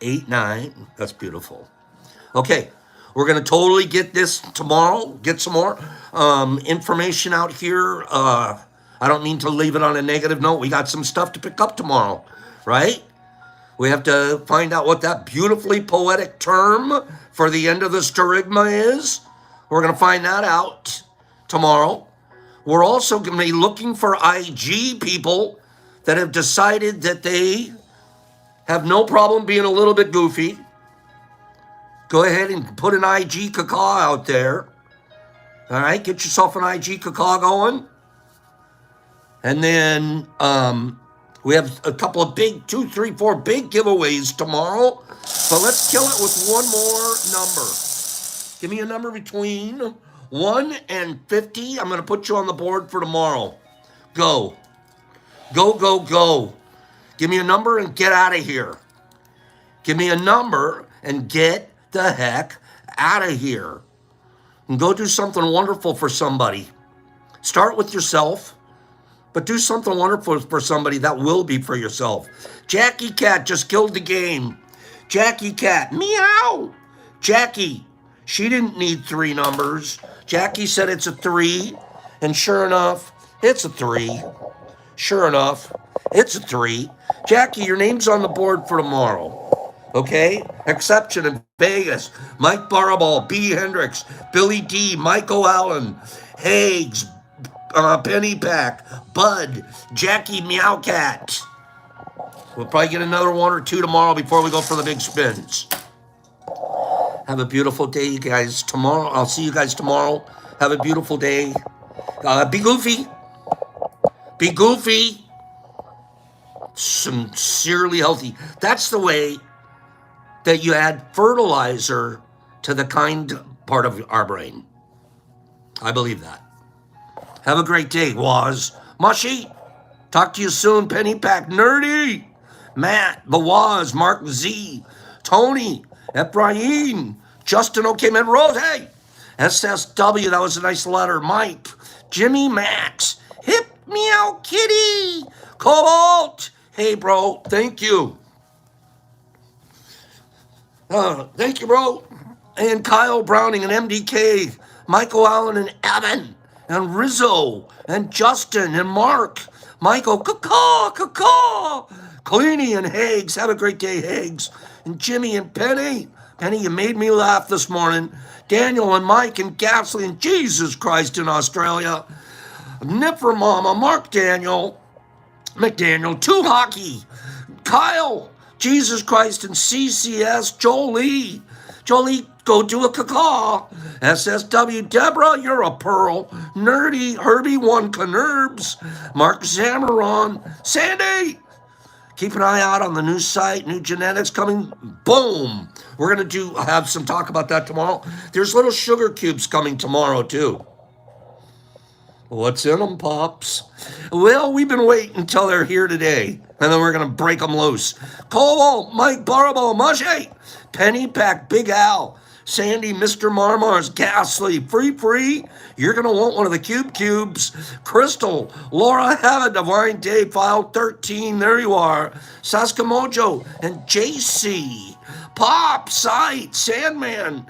8, 9. That's beautiful. Okay, we're going to totally get this tomorrow. Get some more information out here. I don't mean to leave it on a negative note. We got some stuff to pick up tomorrow, right? We have to find out what that beautifully poetic term for the end of the sterigma is. We're going to find that out tomorrow. We're also going to be looking for IG people that have decided that they have no problem being a little bit goofy. Go ahead and put an IG Kaca out there. All right, get yourself an IG Kaca going. And then we have a couple of big, 2, 3, 4 big giveaways tomorrow. But let's kill it with one more number. Give me a number between 1 and 50. I'm going to put you on the board for tomorrow. Go. Go, go, go. Give me a number and get out of here. Give me a number and get the heck out of here. And go do something wonderful for somebody. Start with yourself, but do something wonderful for somebody that will be for yourself. Jackie Cat just killed the game. Jackie Cat, meow. Jackie, she didn't need 3 numbers. Jackie said it's a 3, and sure enough, it's a 3. Sure enough, it's a 3. Jackie, your name's on the board for tomorrow. Okay? Exception in Vegas. Mike Baraball, B. Hendricks, Billy D., Michael Allen, Hags, Penny Pack, Bud, Jackie Meowcat. We'll probably get another 1 or 2 tomorrow before we go for the big spins. Have a beautiful day, you guys. Tomorrow, I'll see you guys tomorrow. Have a beautiful day. Be goofy. Be goofy. Sincerely healthy. That's the way that you add fertilizer to the kind part of our brain. I believe that. Have a great day, Waz. Mushy, talk to you soon. Penny Pack Nerdy. Matt, the Waz, Mark Z, Tony, Ephraim, Justin O'Kman Rose, hey, SSW, that was a nice letter. Mike, Jimmy Max, Hip Meow Kitty, Cobalt, hey bro, thank you. Thank you, bro. And Kyle Browning and MDK, Michael Allen and Evan, and Rizzo, and Justin, and Mark, Michael, caw, Cleany and Hags. Have a great day, Hags. And Jimmy and Penny. Penny, you made me laugh this morning. Daniel and Mike and Ghastly and Jesus Christ in Australia. Nipper Mama, Mark Daniel, McDaniel, Two Hockey, Kyle, Jesus Christ and CCS, Jolie. Jolie, go do a caca. SSW, Deborah, you're a pearl. Nerdy, Herbie, one Canurbs. Mark Zamaron, Sandy. Keep an eye out on the new site, new genetics coming. Boom. We're going to have some talk about that tomorrow. There's little sugar cubes coming tomorrow, too. What's in them, Pops? Well, we've been waiting until they're here today, and then we're going to break them loose. Cole, Mike Barbo, Mushy, Penny Pack, Big Al, Sandy, Mr. Marmars, Ghastly, Free. You're going to want one of the cubes. Crystal, Laura Havett, Divine Day, File 13, there you are. Saska Mojo, and JC. Pop, Sight, Sandman.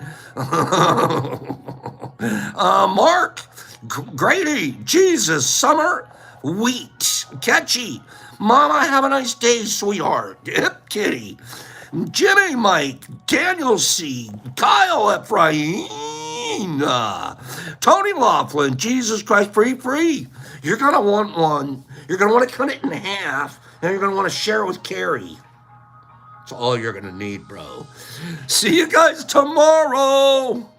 Mark, Grady, Jesus, Summer, Wheat, Catchy, Mama, have a nice day, sweetheart. Hip Kitty, Jimmy, Mike, Daniel C, Kyle Ephraim, Tony Laughlin, Jesus Christ, free. You're going to want one. You're going to want to cut it in half, and you're going to want to share it with Carrie. That's all you're going to need, bro. See you guys tomorrow.